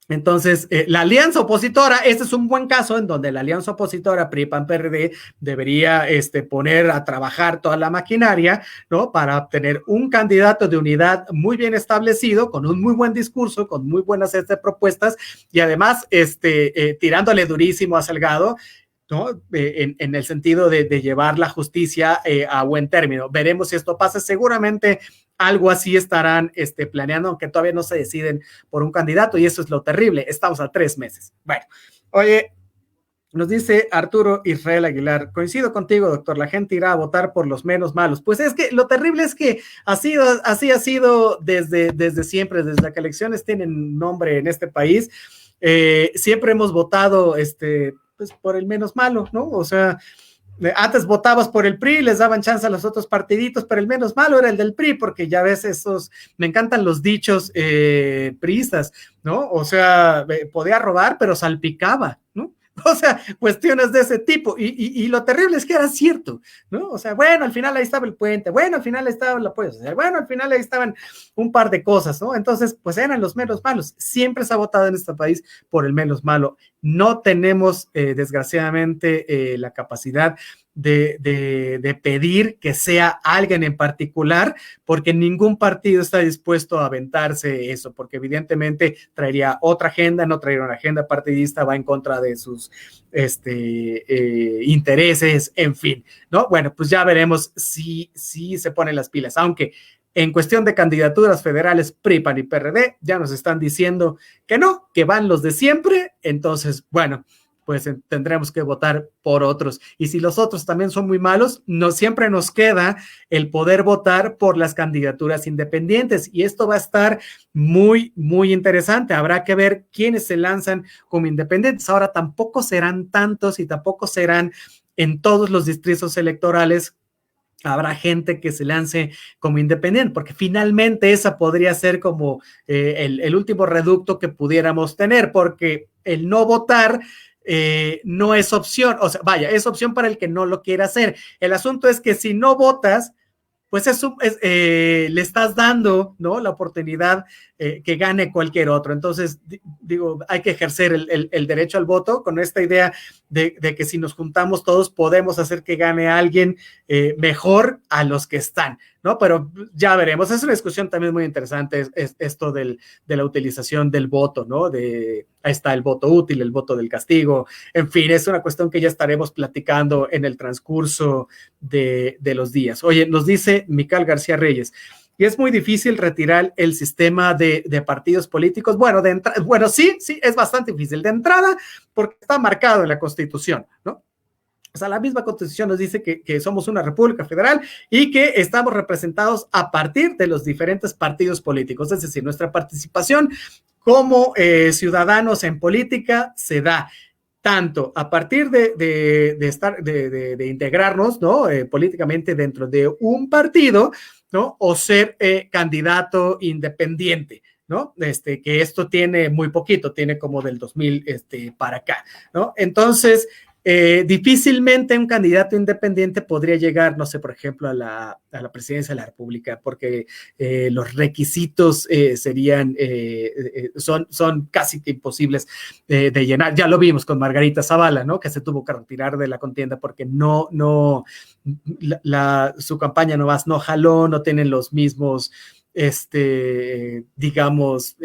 [SPEAKER 1] Entonces, la alianza opositora, este es un buen caso en donde la alianza opositora PRI-PAN-PRD debería poner a trabajar toda la maquinaria, ¿no? Para obtener un candidato de unidad muy bien establecido, con un muy buen discurso, con muy buenas propuestas y además tirándole durísimo a Salgado, ¿no? En el sentido de llevar la justicia a buen término. Veremos si esto pasa. Seguramente algo así estarán planeando, aunque todavía no se deciden por un candidato, y eso es lo terrible. Estamos a 3 meses. Bueno, oye, nos dice Arturo Israel Aguilar, coincido contigo, doctor, la gente irá a votar por los menos malos. Pues es que lo terrible es que así ha sido desde siempre, desde que elecciones tienen nombre en este país. Siempre hemos votado pues por el menos malo, ¿no? O sea, antes votabas por el PRI, les daban chance a los otros partiditos, pero el menos malo era el del PRI, porque ya ves me encantan los dichos priistas, ¿no? O sea, podía robar, pero salpicaba, ¿no? O sea, cuestiones de ese tipo, y lo terrible es que era cierto, ¿no? O sea, bueno, al final ahí estaba el puente, bueno, al final ahí estaba la puedes hacer, bueno, al final ahí estaban un par de cosas, ¿no? Entonces, pues eran los menos malos. Siempre se ha votado en este país por el menos malo. No tenemos, desgraciadamente, la capacidad de pedir que sea alguien en particular, porque ningún partido está dispuesto a aventarse eso, porque evidentemente traería otra agenda, no traería una agenda partidista, va en contra de sus intereses, en fin, ¿no? Bueno, pues ya veremos si se ponen las pilas, aunque en cuestión de candidaturas federales, PRI, PAN y PRD, ya nos están diciendo que no, que van los de siempre. Entonces, bueno, pues tendremos que votar por otros. Y si los otros también son muy malos, siempre nos queda el poder votar por las candidaturas independientes. Y esto va a estar muy, muy interesante. Habrá que ver quiénes se lanzan como independientes. Ahora tampoco serán tantos y tampoco serán en todos los distritos electorales. Habrá gente que se lance como independiente, porque finalmente esa podría ser como el último reducto que pudiéramos tener, porque el no votar no es opción, o sea, vaya, es opción para el que no lo quiera hacer. El asunto es que si no votas, pues le estás dando, ¿no?, la oportunidad que gane cualquier otro. Entonces, digo, hay que ejercer el derecho al voto con esta idea de que si nos juntamos todos podemos hacer que gane alguien mejor a los que están, ¿no? Pero ya veremos. Es una discusión también muy interesante esto de la utilización del voto, ¿no? Ahí está el voto útil, el voto del castigo. En fin, es una cuestión que ya estaremos platicando en el transcurso de los días. Oye, nos dice Mical García Reyes, y es muy difícil retirar el sistema de partidos políticos. Bueno, sí, es bastante difícil de entrada porque está marcado en la Constitución, ¿no? O sea, la misma Constitución nos dice que somos una república federal y que estamos representados a partir de los diferentes partidos políticos. Es decir, nuestra participación como ciudadanos en política se da. tanto a partir de integrarnos, ¿no? Políticamente dentro de un partido, ¿no? O ser candidato independiente, ¿no? Que esto tiene muy poquito, tiene como del 2000 para acá, ¿no? Entonces, difícilmente un candidato independiente podría llegar, no sé, por ejemplo, a la presidencia de la República, porque los requisitos son casi que imposibles de llenar. Ya lo vimos con Margarita Zavala, ¿no? Que se tuvo que retirar de la contienda porque su campaña no jaló, no tienen los mismos, digamos,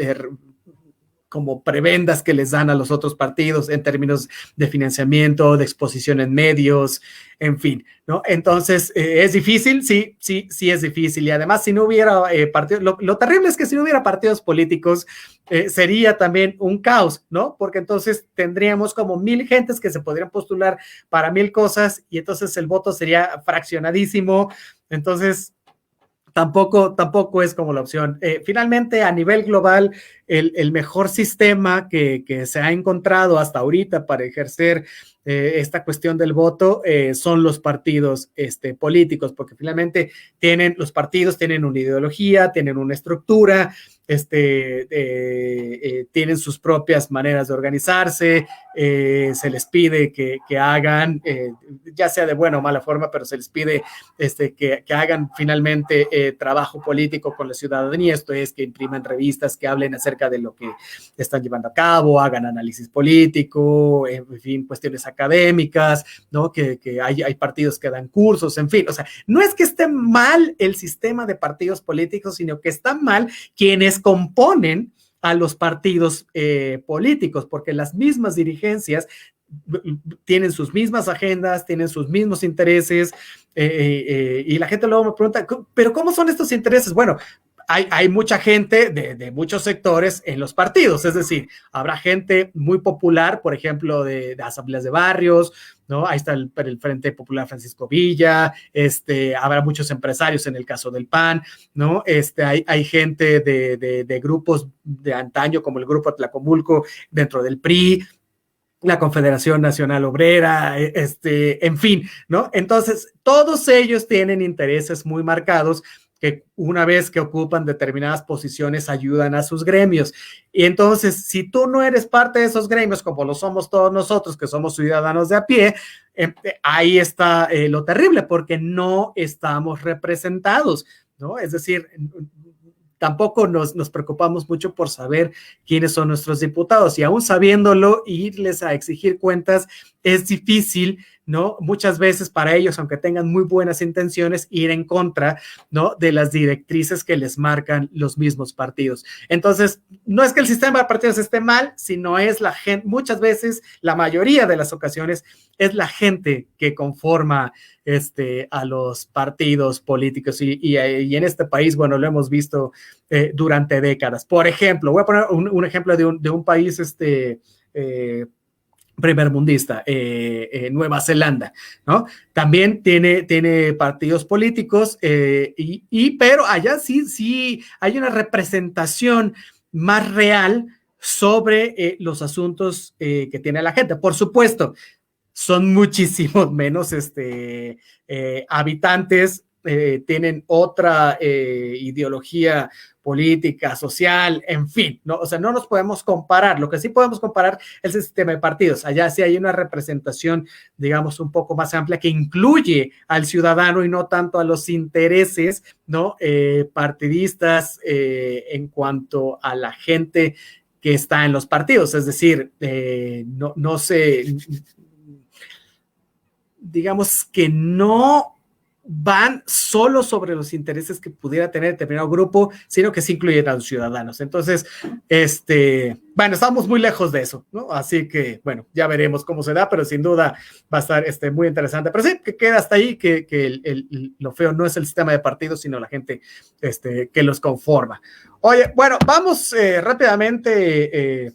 [SPEAKER 1] como prebendas que les dan a los otros partidos en términos de financiamiento, de exposición en medios, en fin, ¿no? Entonces, ¿es difícil? Sí es difícil. Y además, si no hubiera partidos, lo terrible es que si no hubiera partidos políticos, sería también un caos, ¿no? Porque entonces tendríamos como 1000 gentes que se podrían postular para 1000 cosas y entonces el voto sería fraccionadísimo. Entonces, tampoco es como la opción. Finalmente, a nivel global, el mejor sistema que se ha encontrado hasta ahorita para ejercer esta cuestión del voto son los partidos políticos, porque finalmente los partidos tienen una ideología, tienen una estructura, tienen sus propias maneras de organizarse, se les pide que hagan, ya sea de buena o mala forma, pero se les pide que hagan finalmente trabajo político con la ciudadanía, esto es, que impriman revistas, que hablen acerca de lo que están llevando a cabo, hagan análisis político, en fin, cuestiones académicas, ¿no? Que hay partidos que dan cursos, en fin, o sea, no es que esté mal el sistema de partidos políticos, sino que están mal quienes componen a los partidos políticos, porque las mismas dirigencias tienen sus mismas agendas, tienen sus mismos intereses, y la gente luego me pregunta, ¿pero cómo son estos intereses? Bueno, hay mucha gente de muchos sectores en los partidos, es decir, habrá gente muy popular, por ejemplo, de asambleas de barrios, ¿no? Ahí está el Frente Popular Francisco Villa, habrá muchos empresarios en el caso del PAN, ¿no? Hay gente de grupos de antaño, como el Grupo Tlacomulco, dentro del PRI, la Confederación Nacional Obrera, en fin, ¿no? Entonces, todos ellos tienen intereses muy marcados que una vez que ocupan determinadas posiciones ayudan a sus gremios. Y entonces, si tú no eres parte de esos gremios, como lo somos todos nosotros, que somos ciudadanos de a pie, ahí está lo terrible, porque no estamos representados, ¿no? Es decir, tampoco nos preocupamos mucho por saber quiénes son nuestros diputados, y aún sabiéndolo, irles a exigir cuentas es difícil, ¿no? Muchas veces para ellos, aunque tengan muy buenas intenciones, ir en contra, ¿no? De las directrices que les marcan los mismos partidos. Entonces, no es que el sistema de partidos esté mal, sino es la gente, muchas veces, la mayoría de las ocasiones, es la gente que conforma a los partidos políticos, y en este país, bueno, lo hemos visto durante décadas. Por ejemplo, voy a poner un ejemplo de un país primermundista, Nueva Zelanda, ¿no? También tiene partidos políticos, pero allá sí hay una representación más real sobre los asuntos que tiene la gente. Por supuesto, son muchísimos menos habitantes, tienen otra ideología política, social, en fin, ¿no? O sea, no nos podemos comparar. Lo que sí podemos comparar es el sistema de partidos. Allá sí hay una representación, digamos, un poco más amplia, que incluye al ciudadano y no tanto a los intereses, ¿no? Partidistas, en cuanto a la gente que está en los partidos. Es decir, no sé, digamos que no van solo sobre los intereses que pudiera tener determinado grupo, sino que sí incluyen a los ciudadanos. Entonces, bueno, estamos muy lejos de eso, ¿no? Así que, bueno, ya veremos cómo se da, pero sin duda va a estar muy interesante. Pero sí, que queda hasta ahí, que lo feo no es el sistema de partidos, sino la gente que los conforma. Oye, bueno, vamos rápidamente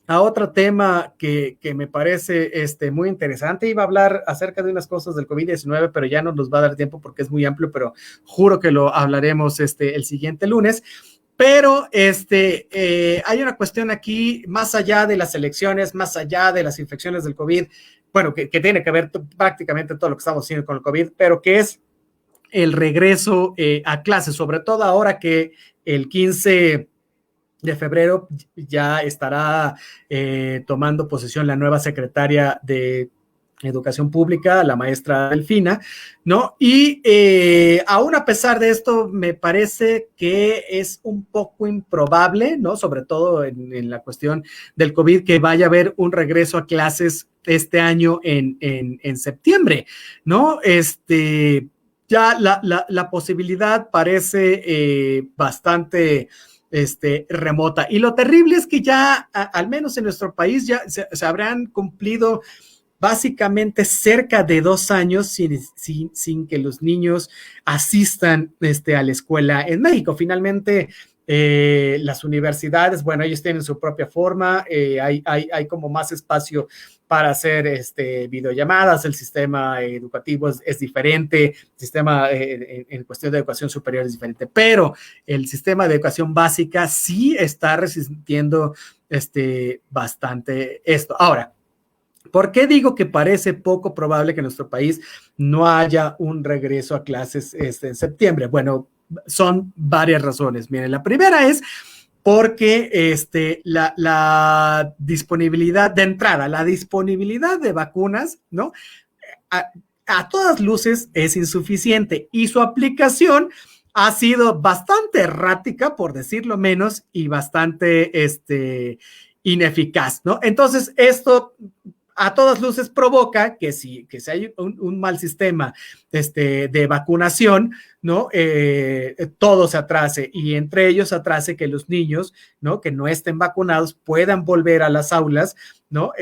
[SPEAKER 1] a otro tema que me parece muy interesante. Iba a hablar acerca de unas cosas del COVID-19, pero ya no nos va a dar tiempo porque es muy amplio, pero juro que lo hablaremos el siguiente lunes. Pero hay una cuestión aquí, más allá de las elecciones, más allá de las infecciones del COVID, bueno, que tiene que ver prácticamente todo lo que estamos haciendo con el COVID, pero que es el regreso a clases, sobre todo ahora que el 15 de febrero ya estará tomando posesión la nueva secretaria de Educación Pública, la maestra Delfina, ¿no? Y aún a pesar de esto, me parece que es un poco improbable, ¿no? Sobre todo en la cuestión del COVID, que vaya a haber un regreso a clases este año en septiembre, ¿no? Ya la posibilidad parece bastante remota. Y lo terrible es que ya, al menos en nuestro país, ya se habrán cumplido básicamente cerca de 2 años sin que los niños asistan a la escuela en México. Finalmente, las universidades, bueno, ellos tienen su propia forma, hay como más espacio para hacer videollamadas, el sistema educativo es diferente, el sistema en cuestión de educación superior es diferente, pero el sistema de educación básica sí está resistiendo bastante esto. Ahora, ¿por qué digo que parece poco probable que en nuestro país no haya un regreso a clases en septiembre? Bueno, son varias razones. Miren, la primera es porque la disponibilidad de entrada, la disponibilidad de vacunas, ¿no? A todas luces es insuficiente y su aplicación ha sido bastante errática, por decirlo menos, y bastante ineficaz, ¿no? Entonces, esto a todas luces provoca que si hay un mal sistema de vacunación, ¿no? Todo se atrase y entre ellos atrase que los niños, ¿no? Que no estén vacunados puedan volver a las aulas, ¿no?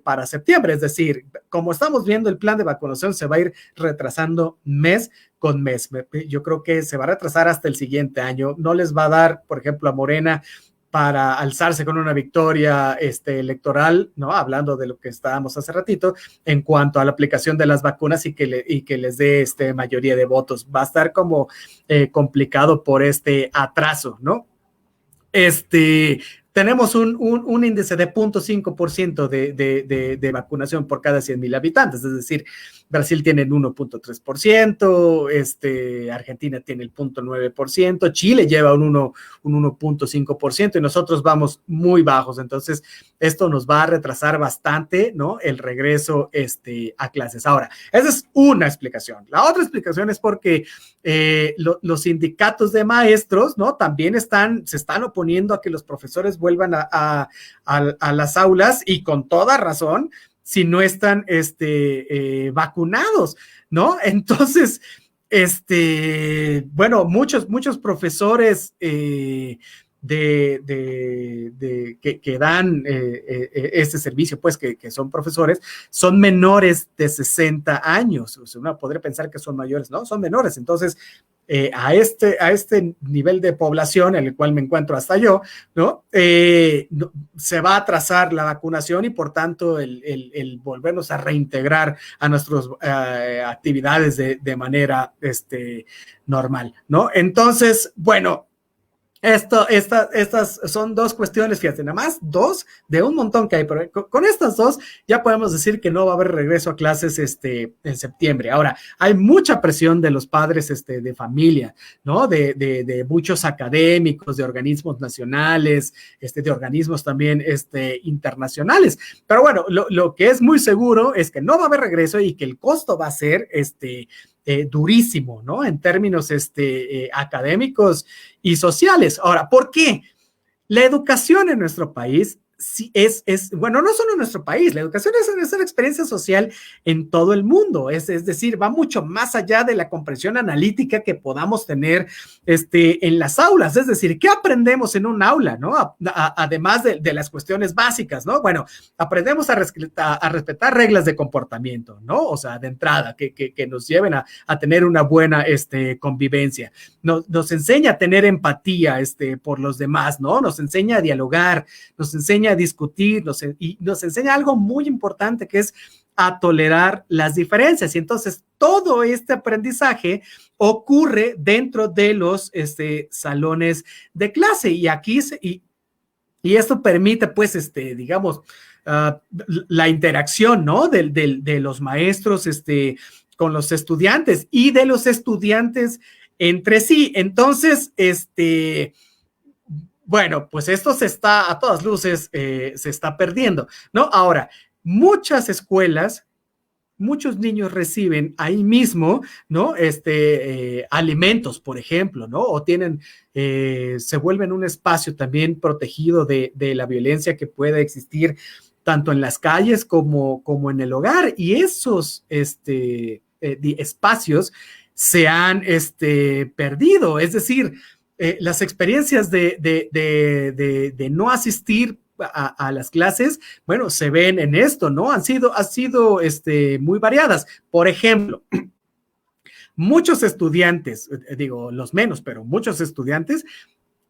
[SPEAKER 1] Para septiembre. Es decir, como estamos viendo, el plan de vacunación se va a ir retrasando mes con mes. Yo creo que se va a retrasar hasta el siguiente año. No les va a dar, por ejemplo, a Morena para alzarse con una victoria electoral, ¿no? Hablando de lo que estábamos hace ratito, en cuanto a la aplicación de las vacunas y que les dé mayoría de votos. Va a estar como complicado por este atraso, ¿no? Tenemos un índice de 0.5% de vacunación por cada 100,000 habitantes, es decir, Brasil tiene el 1.3%, Argentina tiene el 0.9%, Chile lleva un 1.5% y nosotros vamos muy bajos, entonces esto nos va a retrasar bastante, ¿no? El regreso a clases. Ahora, esa es una explicación. La otra explicación es porque los sindicatos de maestros, ¿no? También se están oponiendo a que los profesores vuelvan a las aulas y con toda razón si no están vacunados, ¿no? Entonces, bueno, muchos profesores que dan este servicio, pues que son profesores, son menores de 60 años. O sea, uno podría pensar que son mayores, no, son menores. Entonces, a este nivel de población en el cual me encuentro hasta yo, ¿no? Se va a atrasar la vacunación y por tanto el volvernos a reintegrar a nuestras actividades de manera normal, ¿no? Entonces, bueno, estas son dos cuestiones, fíjate, nada más dos de un montón que hay, pero con estas dos ya podemos decir que no va a haber regreso a clases en septiembre. Ahora, hay mucha presión de los padres de familia, ¿no? De muchos académicos, de organismos nacionales, de organismos también internacionales. Pero bueno, lo que es muy seguro es que no va a haber regreso y que el costo va a ser durísimo, ¿no? En términos académicos y sociales. Ahora, ¿por qué? La educación en nuestro país sí bueno, no solo en nuestro país, la educación es una experiencia social en todo el mundo, es decir, va mucho más allá de la comprensión analítica que podamos tener en las aulas, es decir, ¿qué aprendemos en un aula, no? Además de las cuestiones básicas, ¿no? Bueno, aprendemos a respetar reglas de comportamiento, ¿no? O sea, de entrada, que nos lleven a tener una buena convivencia. Nos enseña a tener empatía por los demás, ¿no? Nos enseña a dialogar, nos enseña a discutir, y nos enseña algo muy importante que es a tolerar las diferencias. Y entonces todo este aprendizaje ocurre dentro de los salones de clase. Y aquí, y esto permite, pues, digamos, la interacción, ¿no? De los maestros, con los estudiantes y de los estudiantes entre sí. Entonces, bueno, pues esto se está, a todas luces, se está perdiendo, ¿no? Ahora, muchas escuelas, muchos niños reciben ahí mismo, ¿no? Alimentos, por ejemplo, ¿no? O tienen, se vuelven un espacio también protegido de la violencia que puede existir tanto en las calles como en el hogar. Y esos espacios se han perdido. Es decir, las experiencias de no asistir a las clases, bueno, se ven en esto, ¿no? Han sido muy variadas. Por ejemplo, muchos estudiantes, digo los menos, pero muchos estudiantes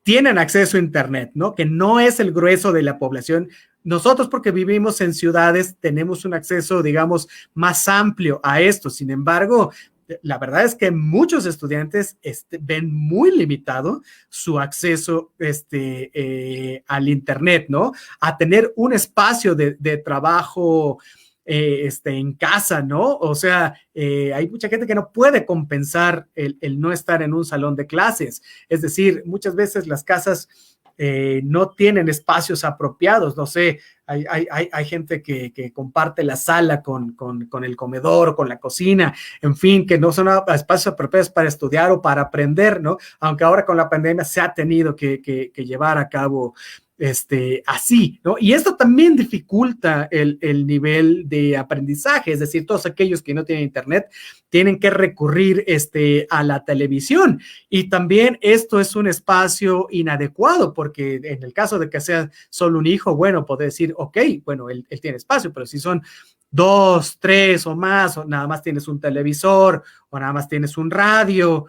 [SPEAKER 1] tienen acceso a Internet, ¿no? Que no es el grueso de la población. Nosotros, porque vivimos en ciudades, tenemos un acceso, digamos, más amplio a esto. Sin embargo, la verdad es que muchos estudiantes ven muy limitado su acceso al Internet, ¿no? A tener un espacio de trabajo en casa, ¿no? O sea, hay mucha gente que no puede compensar el no estar en un salón de clases. Es decir, muchas veces las casas no tienen espacios apropiados, no sé, hay gente que comparte la sala con el comedor o con la cocina, en fin, que no son espacios apropiados para estudiar o para aprender, ¿no? Aunque ahora con la pandemia se ha tenido que llevar a cabo así, ¿no? Y esto también dificulta el nivel de aprendizaje, es decir, todos aquellos que no tienen Internet tienen que recurrir a la televisión, y también esto es un espacio inadecuado, porque en el caso de que sea solo un hijo, bueno, puede decir, ok, bueno, él tiene espacio, pero si son 2, 3 o más, o nada más tienes un televisor, o nada más tienes un radio,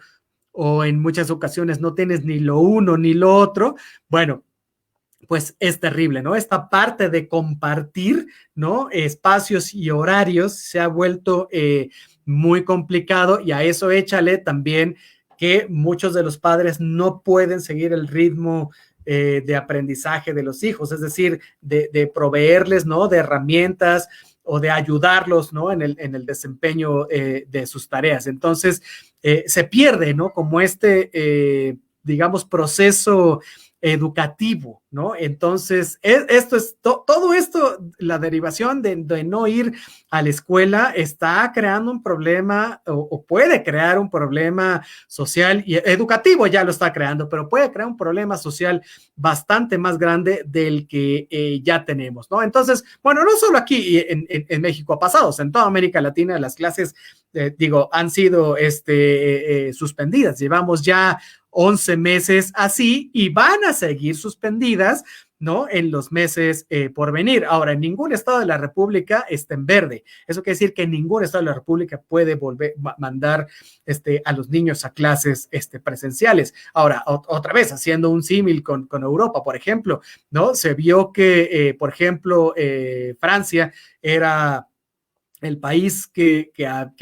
[SPEAKER 1] o en muchas ocasiones no tienes ni lo uno ni lo otro, bueno, pues es terrible, ¿no? Esta parte de compartir, ¿no? Espacios y horarios se ha vuelto muy complicado, y a eso échale también que muchos de los padres no pueden seguir el ritmo de aprendizaje de los hijos, es decir, de proveerles, ¿no? De herramientas o de ayudarlos, ¿no? En el desempeño de sus tareas. Entonces, se pierde, ¿no? Como digamos, proceso educativo, ¿no? Entonces, esto es todo esto, la derivación de no ir a la escuela está creando un problema, o puede crear un problema social y educativo, ya lo está creando, pero puede crear un problema social bastante más grande del que ya tenemos, ¿no? Entonces, bueno, no solo aquí en México ha pasado, o sea, en toda América Latina las clases, han sido suspendidas. Llevamos ya 11 meses así y van a seguir suspendidas, ¿no? En los meses por venir. Ahora, en ningún estado de la República está en verde. Eso quiere decir que ningún estado de la República puede mandar a los niños a clases presenciales. Ahora, otra vez, haciendo un símil con Europa, por ejemplo, ¿no? Se vio que, por ejemplo, Francia era el país que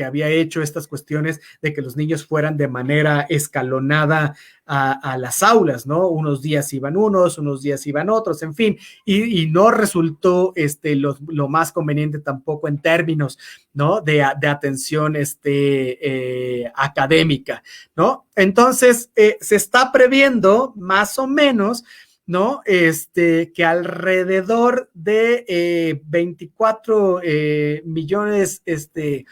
[SPEAKER 1] había hecho estas cuestiones de que los niños fueran de manera escalonada a las aulas, ¿no? Unos días iban unos días iban otros, en fin, y no resultó lo más conveniente tampoco en términos, ¿no? De atención académica, ¿no? Entonces, se está previendo más o menos, ¿no? Que alrededor de 24 millones de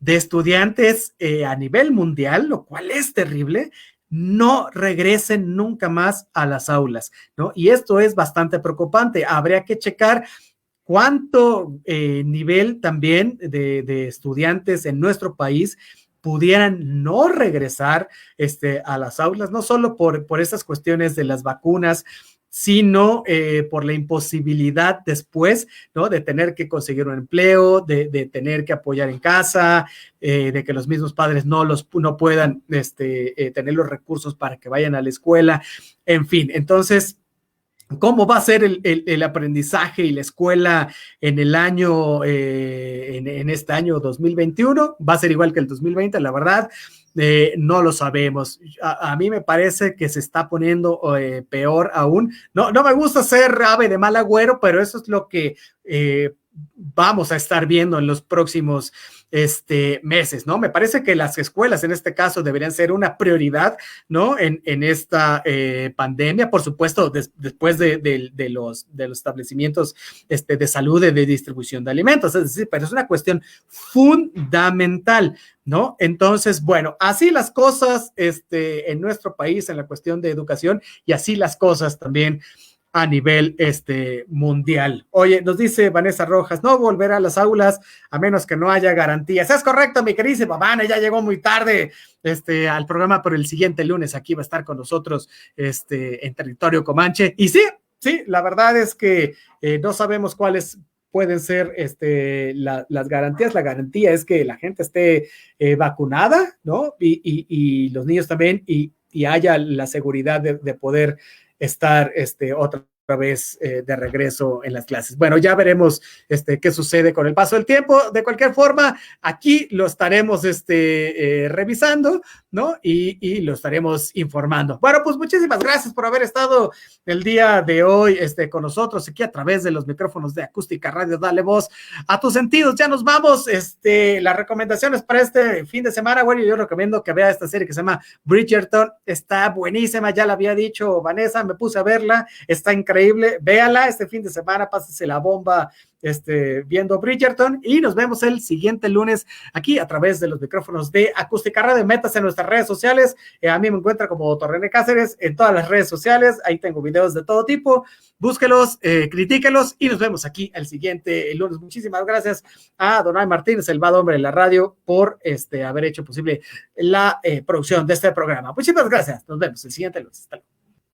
[SPEAKER 1] estudiantes a nivel mundial, lo cual es terrible, no regresen nunca más a las aulas, ¿no? Y esto es bastante preocupante. Habría que checar cuánto nivel también de estudiantes en nuestro país pudieran no regresar a las aulas, no solo por esas cuestiones de las vacunas, sino por la imposibilidad después, ¿no? De tener que conseguir un empleo, de tener que apoyar en casa, de que los mismos padres no puedan tener los recursos para que vayan a la escuela, en fin. Entonces, cómo va a ser el aprendizaje y la escuela en el año, en este año 2021. Va a ser igual que el 2020, la verdad. No lo sabemos. A mí me parece que se está poniendo peor aún. No me gusta ser ave de mal agüero, pero eso es lo que vamos a estar viendo en los próximos meses, ¿no? Me parece que las escuelas en este caso deberían ser una prioridad, ¿no? En esta pandemia, por supuesto, después de los establecimientos de salud y de distribución de alimentos, es decir, pero es una cuestión fundamental, ¿no? Entonces, bueno, así las cosas en nuestro país en la cuestión de educación y así las cosas también a nivel mundial. Oye, nos dice Vanessa Rojas, no volverá a las aulas a menos que no haya garantías. Es correcto, mi queridísima Vane, ya llegó muy tarde al programa, pero el siguiente lunes aquí va a estar con nosotros en territorio Comanche. Y sí, la verdad es que no sabemos cuáles pueden ser las garantías. La garantía es que la gente esté vacunada, ¿no? Y los niños también, y haya la seguridad de poder estar otra vez de regreso en las clases. Bueno, ya veremos qué sucede con el paso del tiempo. De cualquier forma, aquí lo estaremos revisando, ¿no? Y lo estaremos informando. Bueno, pues muchísimas gracias por haber estado el día de hoy con nosotros aquí a través de los micrófonos de Acústica Radio. Dale voz a tus sentidos. Ya nos vamos. Las recomendaciones para este fin de semana, bueno, yo recomiendo que vea esta serie que se llama Bridgerton. Está buenísima, ya la había dicho Vanessa, me puse a verla, está increíble, véala este fin de semana, pásese la bomba viendo Bridgerton, y nos vemos el siguiente lunes aquí a través de los micrófonos de Acústica Radio. Métase en nuestras redes sociales, a mí me encuentra como Torrené Cáceres en todas las redes sociales, ahí tengo videos de todo tipo, búsquelos, critíquelos, y nos vemos aquí el siguiente lunes. Muchísimas gracias a Donay Martínez, el bad hombre de la radio, por haber hecho posible la producción de este programa. Muchísimas gracias, nos vemos el siguiente lunes. Hasta luego.